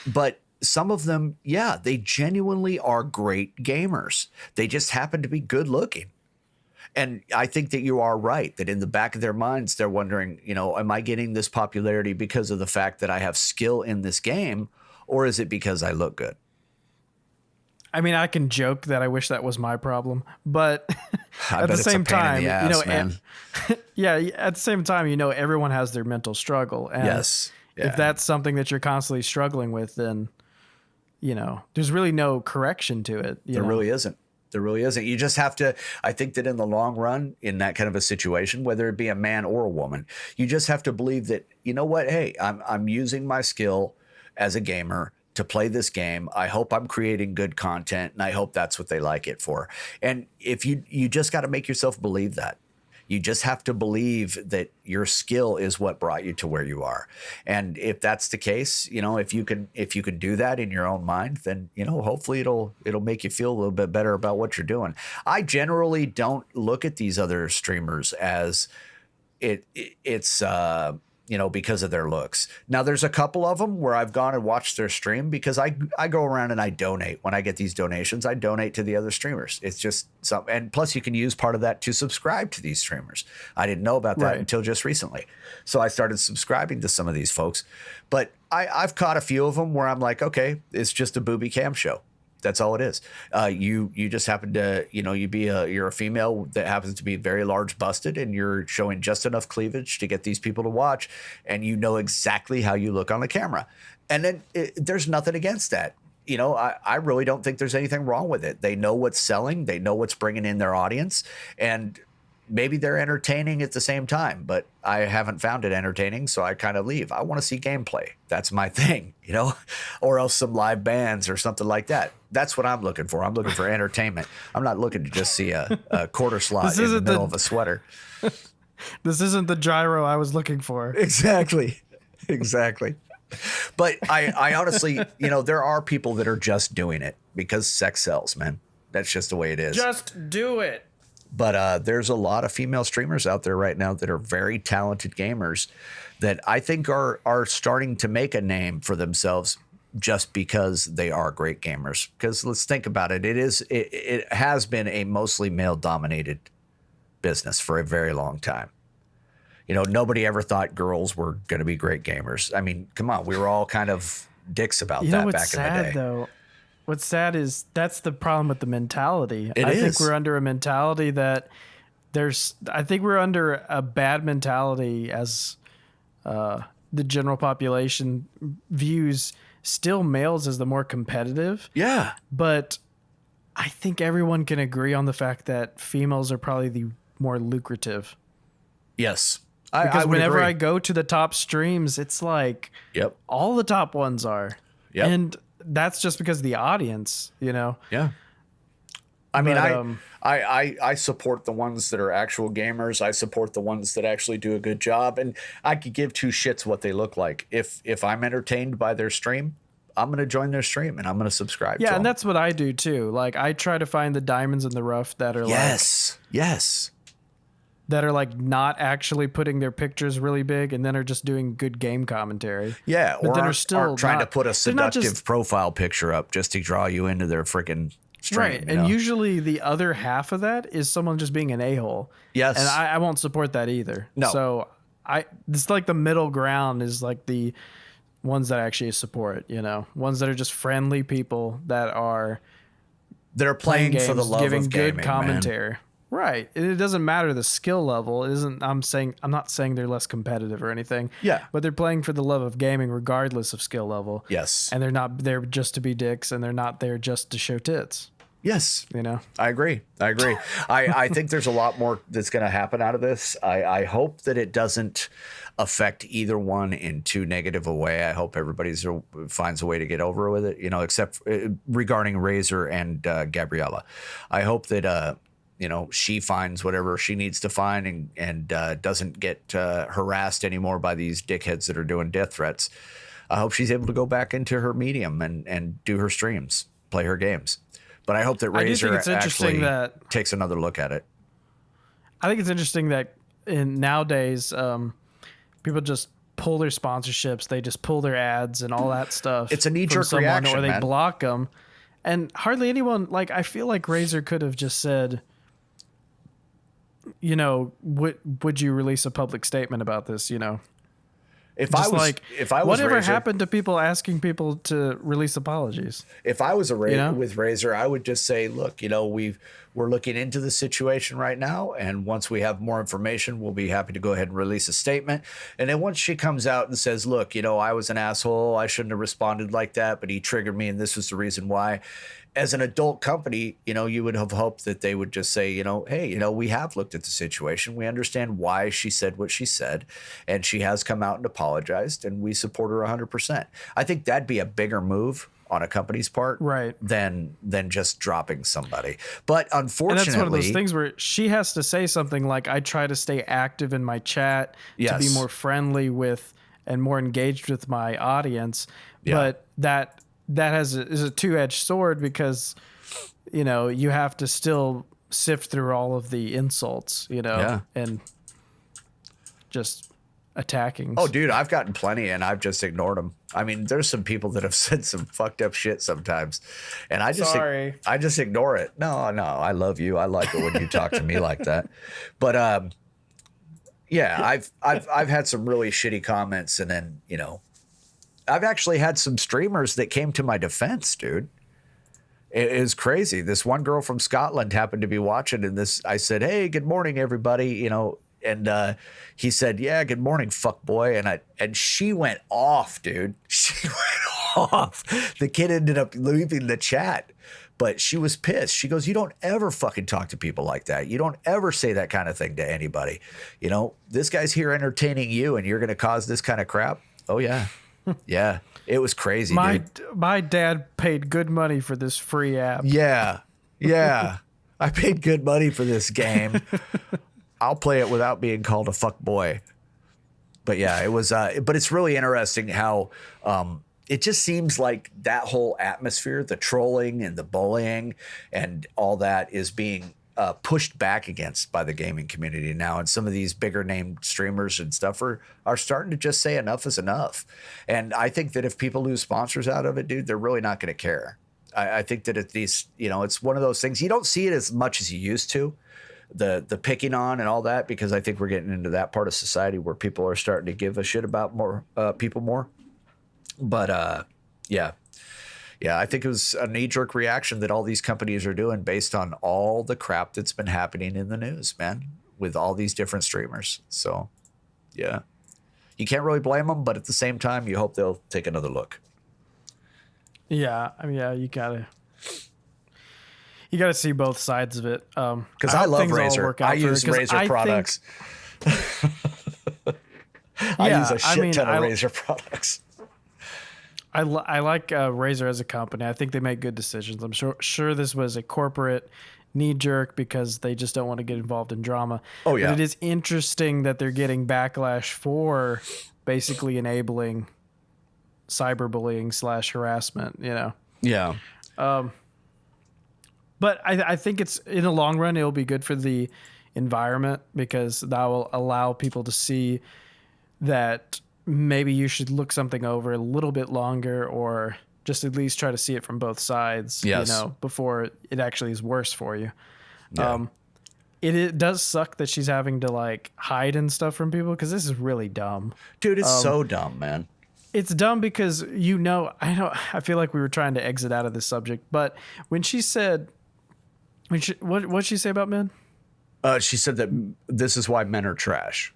but some of them, they genuinely are great gamers. They just happen to be good looking. And I think that you are right, that in the back of their minds, they're wondering, am I getting this popularity because of the fact that I have skill in this game, or is it because I look good? I mean, I can joke that I wish that was my problem, but at the same time, man. yeah, at the same time, everyone has their mental struggle. And Yes. Yeah. if that's something that you're constantly struggling with, then, there's really no correction to it. There really isn't. There really isn't. You just have to, I think that in the long run, in that kind of a situation, whether it be a man or a woman, you just have to believe that, you know what, hey, I'm using my skill as a gamer to play this game. I hope I'm creating good content, and I hope that's what they like it for. And if you just got to make yourself believe that. You just have to believe that your skill is what brought you to where you are. And if that's the case, if you can do that in your own mind, then, hopefully it'll make you feel a little bit better about what you're doing. I generally don't look at these other streamers as it's because of their looks. Now, there's a couple of them where I've gone and watched their stream because I go around and I donate. When I get these donations, I donate to the other streamers. It's just something. And plus, you can use part of that to subscribe to these streamers. I didn't know about that until just recently. So I started subscribing to some of these folks. But I've caught a few of them where I'm like, okay, it's just a booby cam show. That's all it is. You just happen to, you're a female that happens to be very large busted, and you're showing just enough cleavage to get these people to watch, and you know exactly how you look on the camera. And then there's nothing against that. I really don't think there's anything wrong with it. They know what's selling. They know what's bringing in their audience, and maybe they're entertaining at the same time, but I haven't found it entertaining, so I kind of leave. I want to see gameplay. That's my thing, or else some live bands or something like that. That's what I'm looking for. I'm looking for entertainment. I'm not looking to just see a quarter slot in the middle of a sweater. This isn't the gyro I was looking for. Exactly. But I honestly, there are people that are just doing it because sex sells, man. That's just the way it is. Just do it. But there's a lot of female streamers out there right now that are very talented gamers that I think are starting to make a name for themselves just because they are great gamers. Because let's think about it. It has been a mostly male dominated business for a very long time. Nobody ever thought girls were going to be great gamers. I mean, come on. We were all kind of dicks about that back in the day. Though? What's sad is that's the problem with the mentality. I think we're under a mentality that I think we're under a bad mentality as the general population views still males as the more competitive. Yeah. But I think everyone can agree on the fact that females are probably the more lucrative. Yes. Because whenever agree. I go to the top streams, it's like all the top ones are. Yep. And that's just because of the audience, Yeah. I mean, I support the ones that are actual gamers. I support the ones that actually do a good job. And I could give two shits what they look like. If I'm entertained by their stream, I'm going to join their stream and I'm going to subscribe to them. Yeah, and that's what I do too. Like, I try to find the diamonds in the rough that are yes. that are like not actually putting their pictures really big and then are just doing good game commentary. Yeah, but or then aren't trying to put a seductive profile picture up just to draw you into their freaking stream. Right, and usually the other half of that is someone just being an a-hole. Yes. And I won't support that either. No. So it's like the middle ground is like the ones that I actually support, ones that are just friendly people that are playing games, for the love giving of gaming, good commentary. Man. Right. It doesn't matter the skill level. It isn't. I'm not saying they're less competitive or anything. Yeah. But they're playing for the love of gaming, regardless of skill level. Yes. And they're not there just to be dicks, and they're not there just to show tits. Yes. I agree. I think there's a lot more that's going to happen out of this. I hope that it doesn't affect either one in too negative a way. I hope everybody finds a way to get over with it, except regarding Razor and Gabriela. I hope that, she finds whatever she needs to find and doesn't get harassed anymore by these dickheads that are doing death threats. I hope she's able to go back into her medium and do her streams, play her games. But I hope that Razor actually takes another look at it. I think it's interesting that nowadays people just pull their sponsorships, they just pull their ads and all that stuff. It's a knee-jerk reaction, or they man. block them. And hardly anyone, I feel like Razor could have just said, would you release a public statement about this, If Just if I was whatever Razor, happened to people asking people to release apologies? if I was with Razor, I would just say, look, we're looking into the situation right now, and once we have more information, we'll be happy to go ahead and release a statement. And then once she comes out and says, look, I was an asshole, I shouldn't have responded like that, but he triggered me, and this was the reason why. As an adult company, you would have hoped that they would just say, hey, we have looked at the situation. We understand why she said what she said, and she has come out and apologized, and we support her 100%. I think that'd be a bigger move on a company's part, right, than just dropping somebody. But unfortunately, and that's one of those things where she has to say something like, I try to stay active in my chat to be more friendly with and more engaged with my audience. But that is a two-edged sword, because you have to still sift through all of the insults, and just attacking. Oh, dude, I've gotten plenty, and I've just ignored them. I mean, there's some people that have said some fucked up shit sometimes, and I just ignore it. No, I love you. I like it when you talk to me like that. But I've had some really shitty comments, and then I've actually had some streamers that came to my defense, dude. It is crazy. This one girl from Scotland happened to be watching, and I said, hey, good morning, everybody, and he said, yeah, good morning, fuck boy. And she went off, dude. She went off. The kid ended up leaving the chat, but she was pissed. She goes, you don't ever fucking talk to people like that. You don't ever say that kind of thing to anybody. This guy's here entertaining you, and you're going to cause this kind of crap. Oh, yeah. Yeah, it was crazy, dude. My dad paid good money for this free app. Yeah. I paid good money for this game. I'll play it without being called a fuck boy. But yeah, it was. But it's really interesting how it just seems like that whole atmosphere, the trolling and the bullying and all that, is being pushed back against by the gaming community now. And some of these bigger name streamers and stuff are starting to just say enough is enough. And I think that if people lose sponsors out of it, dude, they're really not going to care. I think that at least, it's one of those things. You don't see it as much as you used to, the picking on and all that, because I think we're getting into that part of society where people are starting to give a shit about more people more. But yeah, I think it was a knee-jerk reaction that all these companies are doing based on all the crap that's been happening in the news, man, with all these different streamers. So, yeah, you can't really blame them, but at the same time, you hope they'll take another look. Yeah, I mean, you gotta see both sides of it. Because I love Razer. I use Razer products. I use a shit ton of Razer products. I like Razer as a company. I think they make good decisions. I'm sure this was a corporate knee jerk because they just don't want to get involved in drama. Oh yeah. But it is interesting that they're getting backlash for basically enabling cyberbullying / harassment. Yeah. But I think it's, in the long run, it'll be good for the environment, because that will allow people to see that maybe you should look something over a little bit longer, or just at least try to see it from both sides, before it actually is worse for you. Yeah. It does suck that she's having to hide and stuff from people, because this is really dumb. Dude, it's so dumb, man. It's dumb because, I feel like we were trying to exit out of this subject, but when she said, what'd she say about men? She said that this is why men are trash.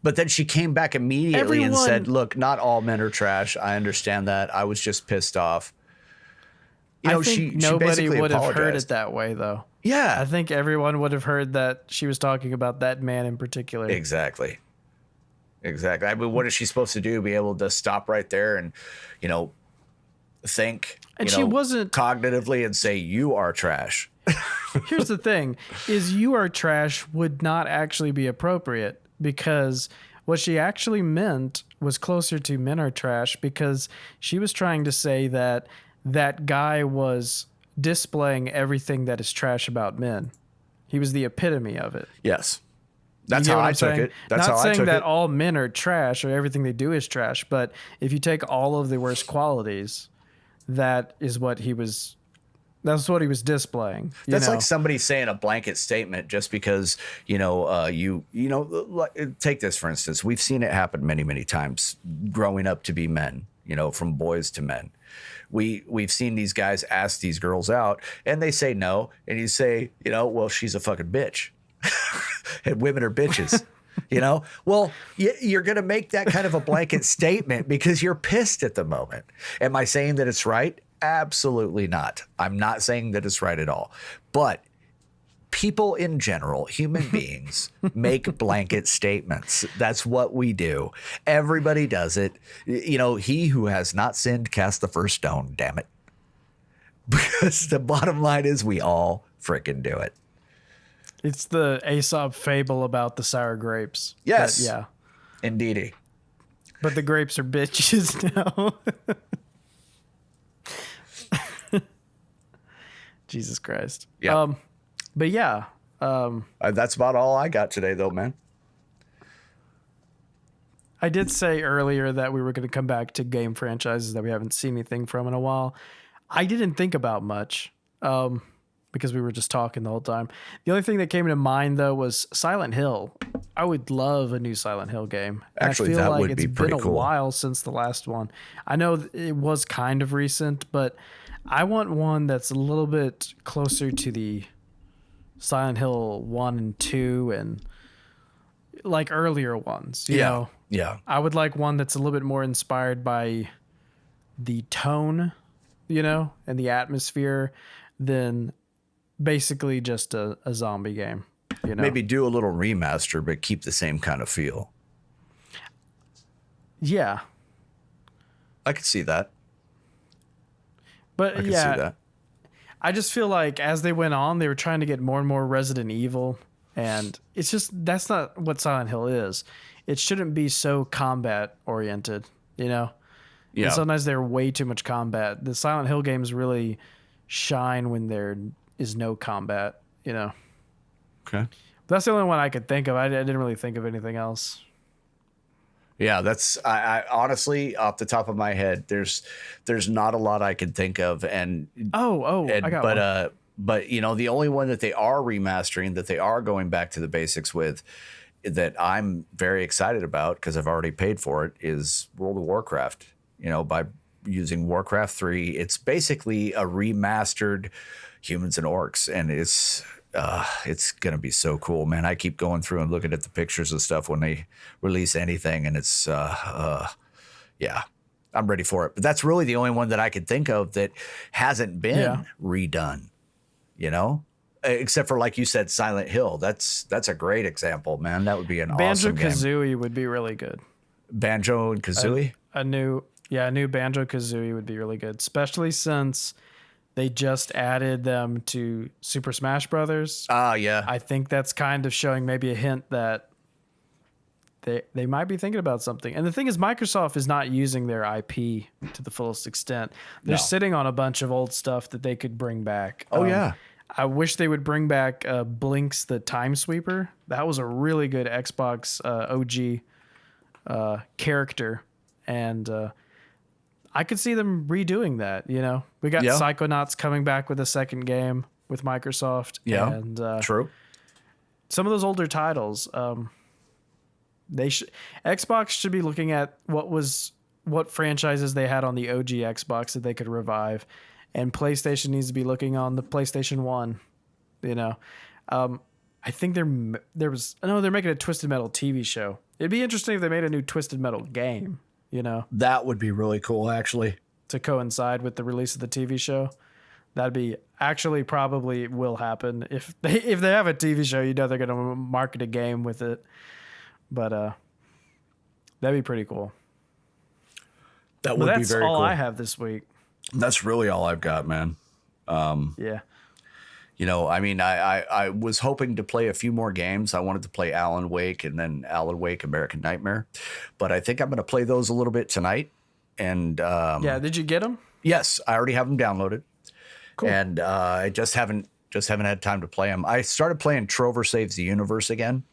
But then she came back immediately and said, look, not all men are trash. I understand that. I was just pissed off. I think nobody would have heard it that way, though. Yeah. I think everyone would have heard that she was talking about that man in particular. Exactly. I mean, what is she supposed to do? Be able to stop right there and, think, and she wasn't cognitively and say, you are trash. Here's the thing, is you are trash would not actually be appropriate, because what she actually meant was closer to men are trash, because she was trying to say that guy was displaying everything that is trash about men. He was the epitome of it. Yes. That's how I took it. That's how I took it. Not saying that all men are trash or everything they do is trash, but if you take all of the worst qualities, that is what he was That's what he was displaying. That's like somebody saying a blanket statement just because, take this, for instance. We've seen it happen many, many times growing up to be men, from boys to men. We've seen these guys ask these girls out and they say no. And you say, well, she's a fucking bitch. And women are bitches. Well, you're going to make that kind of a blanket statement because you're pissed at the moment. Am I saying that it's right? Absolutely not. I'm not saying that it's right at all. But people in general, human beings, make blanket statements. That's what we do. Everybody does it. He who has not sinned cast the first stone, damn it. Because the bottom line is we all freaking do it. It's the Aesop fable about the sour grapes. Yes. Yeah. Indeedy. But the grapes are bitches now. Jesus Christ. Yeah. But yeah. That's about all I got today, though, man. I did say earlier that we were going to come back to game franchises that we haven't seen anything from in a while. I didn't think about much because we were just talking the whole time. The only thing that came to mind, though, was Silent Hill. I would love a new Silent Hill game. Actually, I feel that like would be pretty it's been a while since the last one. I know it was kind of recent, but I want one that's a little bit closer to the Silent Hill 1 and 2 and like earlier ones. You know? Yeah. I would like one that's a little bit more inspired by the tone, and the atmosphere than basically just a zombie game. Maybe do a little remaster, but keep the same kind of feel. Yeah. I could see that. But I could see that. I just feel like as they went on, they were trying to get more and more Resident Evil. And it's just, that's not what Silent Hill is. It shouldn't be so combat oriented, Yeah. And sometimes they're way too much combat. The Silent Hill games really shine when there is no combat, Okay. But that's the only one I could think of. I didn't really think of anything else. Yeah, I honestly, off the top of my head, there's not a lot I can think of, I got one. But the only one that they are remastering, that they are going back to the basics with, that I'm very excited about because I've already paid for it, is World of Warcraft. By using Warcraft 3, it's basically a remastered Humans and Orcs, and it's gonna be so cool, man. I keep going through and looking at the pictures and stuff when they release anything, and it's I'm ready for it. But that's really the only one that I could think of that hasn't been redone, except for, like you said, Silent Hill. That's a great example, man. That would be an awesome game. Banjo-Kazooie would be really good. Banjo and Kazooie? A new Banjo-Kazooie would be really good, especially since they just added them to Super Smash Brothers. Yeah. I think that's kind of showing maybe a hint that they might be thinking about something. And the thing is, Microsoft is not using their IP to the fullest extent. They're sitting on a bunch of old stuff that they could bring back. Yeah. I wish they would bring back Blinks the Time Sweeper. That was a really good Xbox OG character. And I could see them redoing that, We got Psychonauts coming back with a second game with Microsoft. Yeah, and true. Some of those older titles, Xbox should be looking at what franchises they had on the OG Xbox that they could revive, and PlayStation needs to be looking on the PlayStation 1. I think they're making a Twisted Metal TV show. It'd be interesting if they made a new Twisted Metal game. That would be really cool, actually, to coincide with the release of the TV show. That'd be actually probably will happen if they have a TV show. They're going to market a game with it, but that'd be pretty cool. That would be very cool. That's all I have this week. That's really all I've got, man. Yeah. I was hoping to play a few more games. I wanted to play Alan Wake and then Alan Wake American Nightmare, but I think I'm going to play those a little bit tonight. And did you get them? Yes, I already have them downloaded. Cool. And I just haven't had time to play them. I started playing Trover Saves the Universe again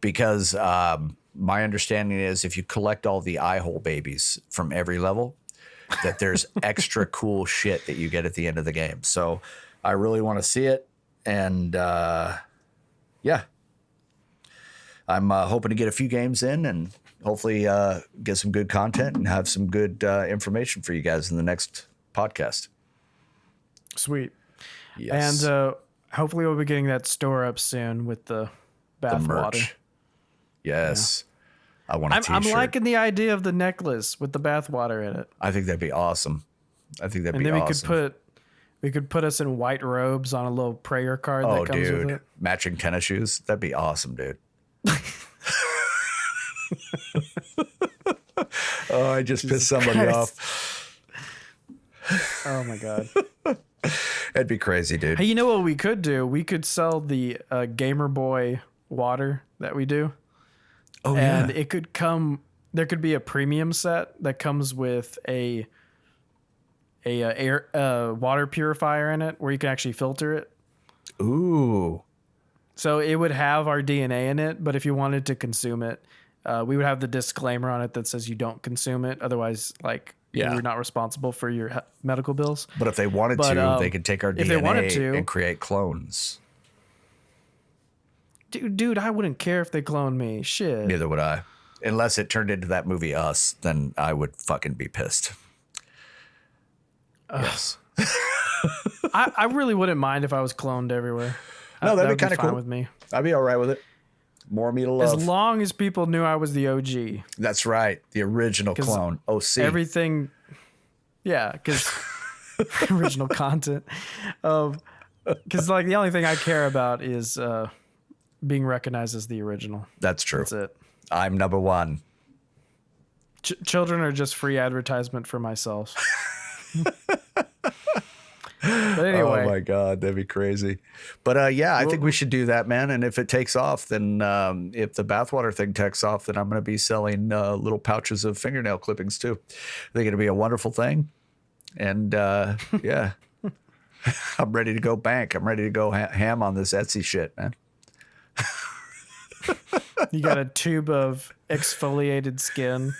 because my understanding is if you collect all the eye hole babies from every level, that there's extra cool shit that you get at the end of the game. So I really want to see it. And yeah, I'm hoping to get a few games in and hopefully get some good content and have some good information for you guys in the next podcast. Sweet. Yes. And hopefully we'll be getting that store up soon with the bath water. Yes. Yeah. I want a t-shirt. I'm liking the idea of the necklace with the bath water in it. I think that'd be awesome. And then we could put us in white robes on a little prayer card that comes with it. Matching tennis shoes. That'd be awesome, dude. Oh, I just pissed somebody off. Oh my God. That'd be crazy, dude. Hey, you know what we could do? We could sell the Gamer Boy water that we do. Oh, and it could come. There could be a premium set that comes with a water purifier in it, where you can actually filter it. Ooh. So it would have our DNA in it, but if you wanted to consume it, we would have the disclaimer on it that says you don't consume it. Otherwise, you're not responsible for your medical bills. But if they wanted to, they could take our DNA and create clones. Dude, I wouldn't care if they cloned me. Shit. Neither would I. Unless it turned into that movie Us, then I would fucking be pissed. Yes. I really wouldn't mind if I was cloned everywhere. No, that'd be kind of cool with me. I'd be all right with it. More me to love. As long as people knew I was the OG. That's right. The original clone. OC. Everything. Yeah, because original content. Because the only thing I care about is being recognized as the original. That's true. That's it. I'm number one. Children are just free advertisement for myself. But anyway. Oh my God, that'd be crazy. But I think we should do that, man. And if it takes off, then if the bathwater thing takes off, then I'm going to be selling little pouches of fingernail clippings too. I think it'll be a wonderful thing. And yeah, I'm ready to go bank. I'm ready to go ham on this Etsy shit, man. You got a tube of exfoliated skin.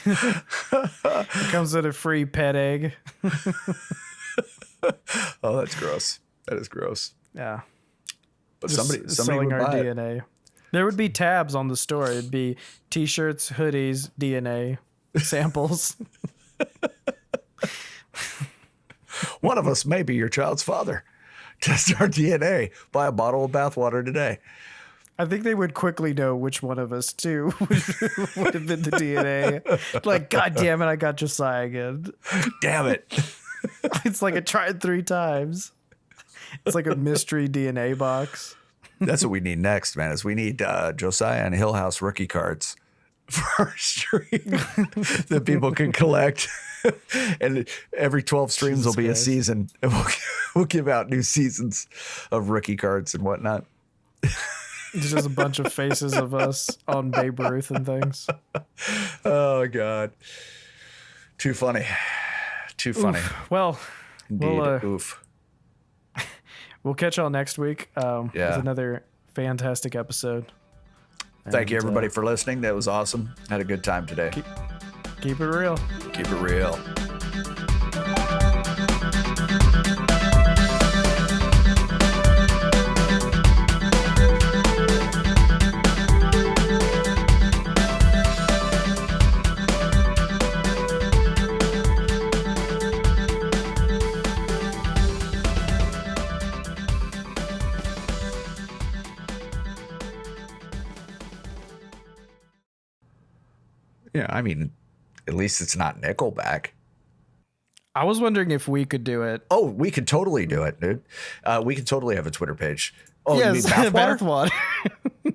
It comes with a free pet egg. Oh, that's gross. That is gross. Yeah. But Just somebody selling would our buy DNA. It. There would be tabs on the store. It'd be t-shirts, hoodies, DNA, samples. One of us may be your child's father. Test our DNA. Buy a bottle of bathwater today. I think they would quickly know which one of us two would have been the DNA. Like, God damn it, I got Josiah again. Damn it. It's like I tried 3 times. It's like a mystery DNA box. That's what we need next, man, is we need Josiah and Hillhouse rookie cards for our stream that people can collect. And every 12 streams Jesus will be Christ. a season. And we'll give out new seasons of rookie cards and whatnot. It's just a bunch of faces of us on Babe Ruth and things. Oh, God. Too funny. Too funny. Oof. Well, Indeed. Oof. We'll catch y'all next week with Yeah. another fantastic episode. Thank you, everybody, for listening. That was awesome. Had a good time today. Keep it real. Keep it real. Yeah, I mean, at least it's not Nickelback. I was wondering if we could do it. Oh, we could totally do it, dude. We could totally have a Twitter page. Oh, yes, you mean bathwater? bathwater.